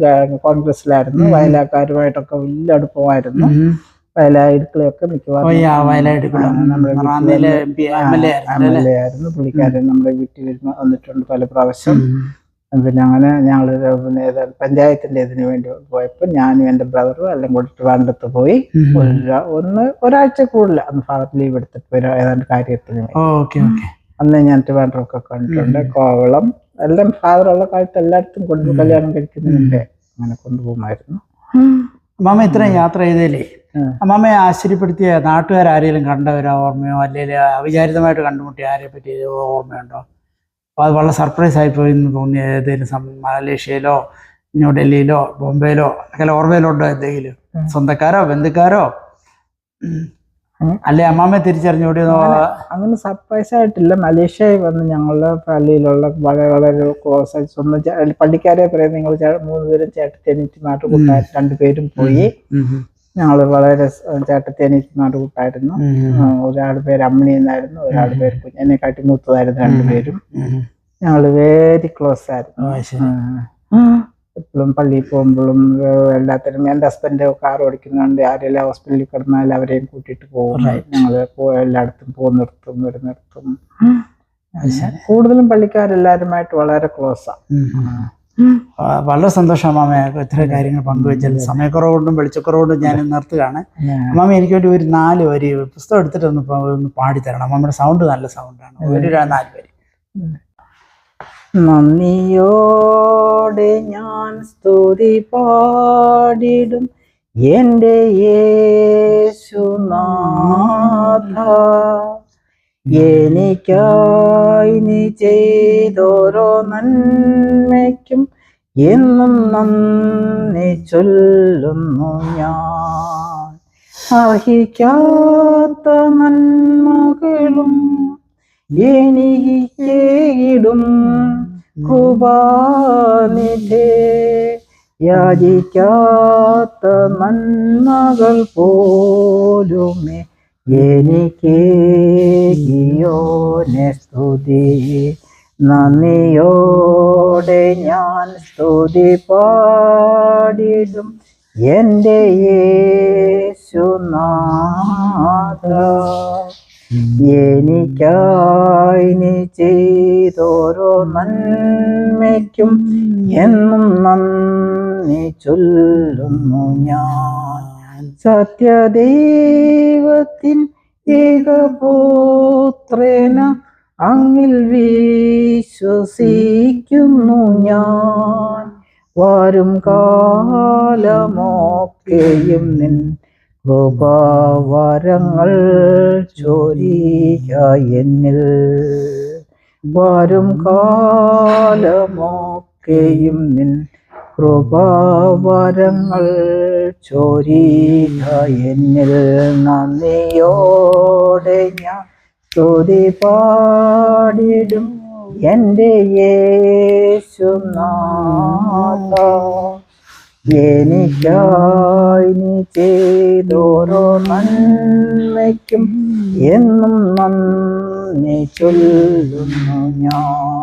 കോൺഗ്രസിലായിരുന്നു. വയലാക്കാരുമായിട്ടൊക്കെ വലിയ അടുപ്പമായിരുന്നു. വയലായിടുക്കളൊക്കെ മിക്കവാറും ആയിരുന്നു. പുള്ളിക്കാരൻ നമ്മുടെ വീട്ടിൽ വന്നിട്ടുണ്ട് പല പ്രാവശ്യം. പിന്നെ അങ്ങനെ ഞങ്ങൾ പിന്നെ പഞ്ചായത്തിന്റെ ഇതിനു വേണ്ടി പോയപ്പോൾ ഞാനും എൻ്റെ ബ്രദറും എല്ലാം കൂടി ട്രിവാൻഡ്രത്ത് പോയി. ഒരാഴ്ച കൂടുതൽ അന്ന് ഫാദർ ലീവ് എടുത്തിട്ട് ഏതാണ്ട് കാര്യത്തിന്. അന്ന് ഞാൻ ട്രിവാൻഡ്രമൊക്കെ കണ്ടിട്ടുണ്ട്. കോവളം എല്ലാം ഫാദറുള്ള കാലത്ത് എല്ലായിടത്തും കല്യാണം കഴിക്കുന്നതിന്റെ അങ്ങനെ കൊണ്ടുപോകുമായിരുന്നു. അമ്മാമ ഇത്രയും യാത്ര ചെയ്തേലേ അമ്മാമ്മയെ ആശ്ചര്യപ്പെടുത്തിയ നാട്ടുകാരെങ്കിലും കണ്ടവരോ ഓർമ്മയോ അല്ലെങ്കിൽ അവിചാരിതമായിട്ട് കണ്ടുമുട്ടിയ ആരെ പറ്റി ഓർമ്മയുണ്ടോ? അപ്പോൾ അത് വളരെ സർപ്രൈസ് ആയിപ്പോയി എന്ന് തോന്നിയ ഏതെങ്കിലും മലേഷ്യയിലോ ന്യൂഡൽഹിയിലോ ബോംബെയിലോ അങ്ങനെ ഓർമ്മയിലുണ്ടോ? എന്തെങ്കിലും സ്വന്തക്കാരോ ബന്ധുക്കാരോ? അല്ലെ അമ്മാമ്മയെ തിരിച്ചറിഞ്ഞോടി? അങ്ങനെ സർപ്രൈസ് ആയിട്ടില്ല. മലേഷ്യയിൽ വന്ന് ഞങ്ങളുടെ പള്ളിയിലുള്ള വളരെ ക്ലോസ് ആയി സ്വന്തം പള്ളിക്കാരെ പറയാം. നിങ്ങൾ 3 പേരും ചേട്ടത്തി അനിയത്തിമാരുടെ കൂട്ടായിട്ട് 2 പേരും പോയി. ഞങ്ങൾ വളരെ ചേട്ടത്തി അനിയത്തിമാരുടെ കൂട്ടായിരുന്നു. ഒരാളുടെ പേര് അമ്മിണി എന്നായിരുന്നു, ഒരാളുടെ പേര് എന്നെക്കാട്ടി മൂത്തതായിരുന്നു. 2 പേരും ഞങ്ങൾ വെരി ക്ലോസ് ആയിരുന്നു. എപ്പോഴും പള്ളിയിൽ പോകുമ്പോഴും എല്ലാത്തിനും എൻ്റെ ഹസ്ബൻഡ് കാർ ഓടിക്കുന്നതുകൊണ്ട് ആരെല്ലാം ഹോസ്പിറ്റലിൽ കിടന്നാൽ അവരെയും കൂട്ടിയിട്ട് പോകും. ഞങ്ങൾ എല്ലായിടത്തും പോകുന്നിടത്തും വരുന്നിടത്തും കൂടുതലും പള്ളിക്കാരെല്ലാവരുമായിട്ട് വളരെ ക്ലോസാണ്. വളരെ സന്തോഷം അമ്മാമ ഇത്ര കാര്യങ്ങൾ പങ്കുവെച്ചാൽ. സമയക്കുറവുകൊണ്ടും വെളിച്ചക്കുറവുകൊണ്ടും ഞാൻ നിർത്തുകയാണ്. അമ്മാമ എനിക്ക് വേണ്ടി ഒരു 4 വരി പുസ്തകം എടുത്തിട്ട് ഒന്ന് പാടിത്തരണം. അമ്മയുടെ സൗണ്ട് നല്ല സൗണ്ടാണ്. ഒരു 4 വരി. നന്ദിയോടെ ഞാൻ സ്തുതി പാടിടും എൻ്റെ യേശുനാഥ, എനിക്കായി നീ ചെയ്തോരോ നന്മയ്ക്കും എന്നും നന്ദി ചൊല്ലുന്നു ഞാൻ. അർഹിക്കാത്ത നന്മകളും എനിക്കിടും കൃപാനിധേ, യാചിക്കാത്ത നന്മകൾ പോലുമേ എനിക്കേകിയോനെ സ്തുതി. നന്ദിയോടെ ഞാൻ സ്തുതി പാടിടും എൻ്റെ യേശുനാഥ. എനിക്കായി നീ ചെയ്തോരോ നന്മയ്ക്കും എന്നും നന്ദി ചൊല്ലുന്നു ഞാൻ. സത്യദൈവത്തിൻ ഏകപുത്രന അങ്ങിൽ വിശ്വസിക്കുന്നു ഞാൻ. വരും കാലമൊക്കെയും നിൻ കൃപാവരങ്ങൾ ചൊരിക എന്നിൽ. വരും കാലമൊക്കെയും നിൻ കൃപാവരങ്ങൾ ചൊരിക എന്നിൽ. നന്ദിയോടെ ഞാൻ സ്തുതി പാടിടും എൻ്റെ യേശുനാഥ. എനിക്കായി നീ ചെയ്തോരോ നന്മയ്ക്കും എന്നും നന്ദി ചൊല്ലുന്നു ഞാൻ.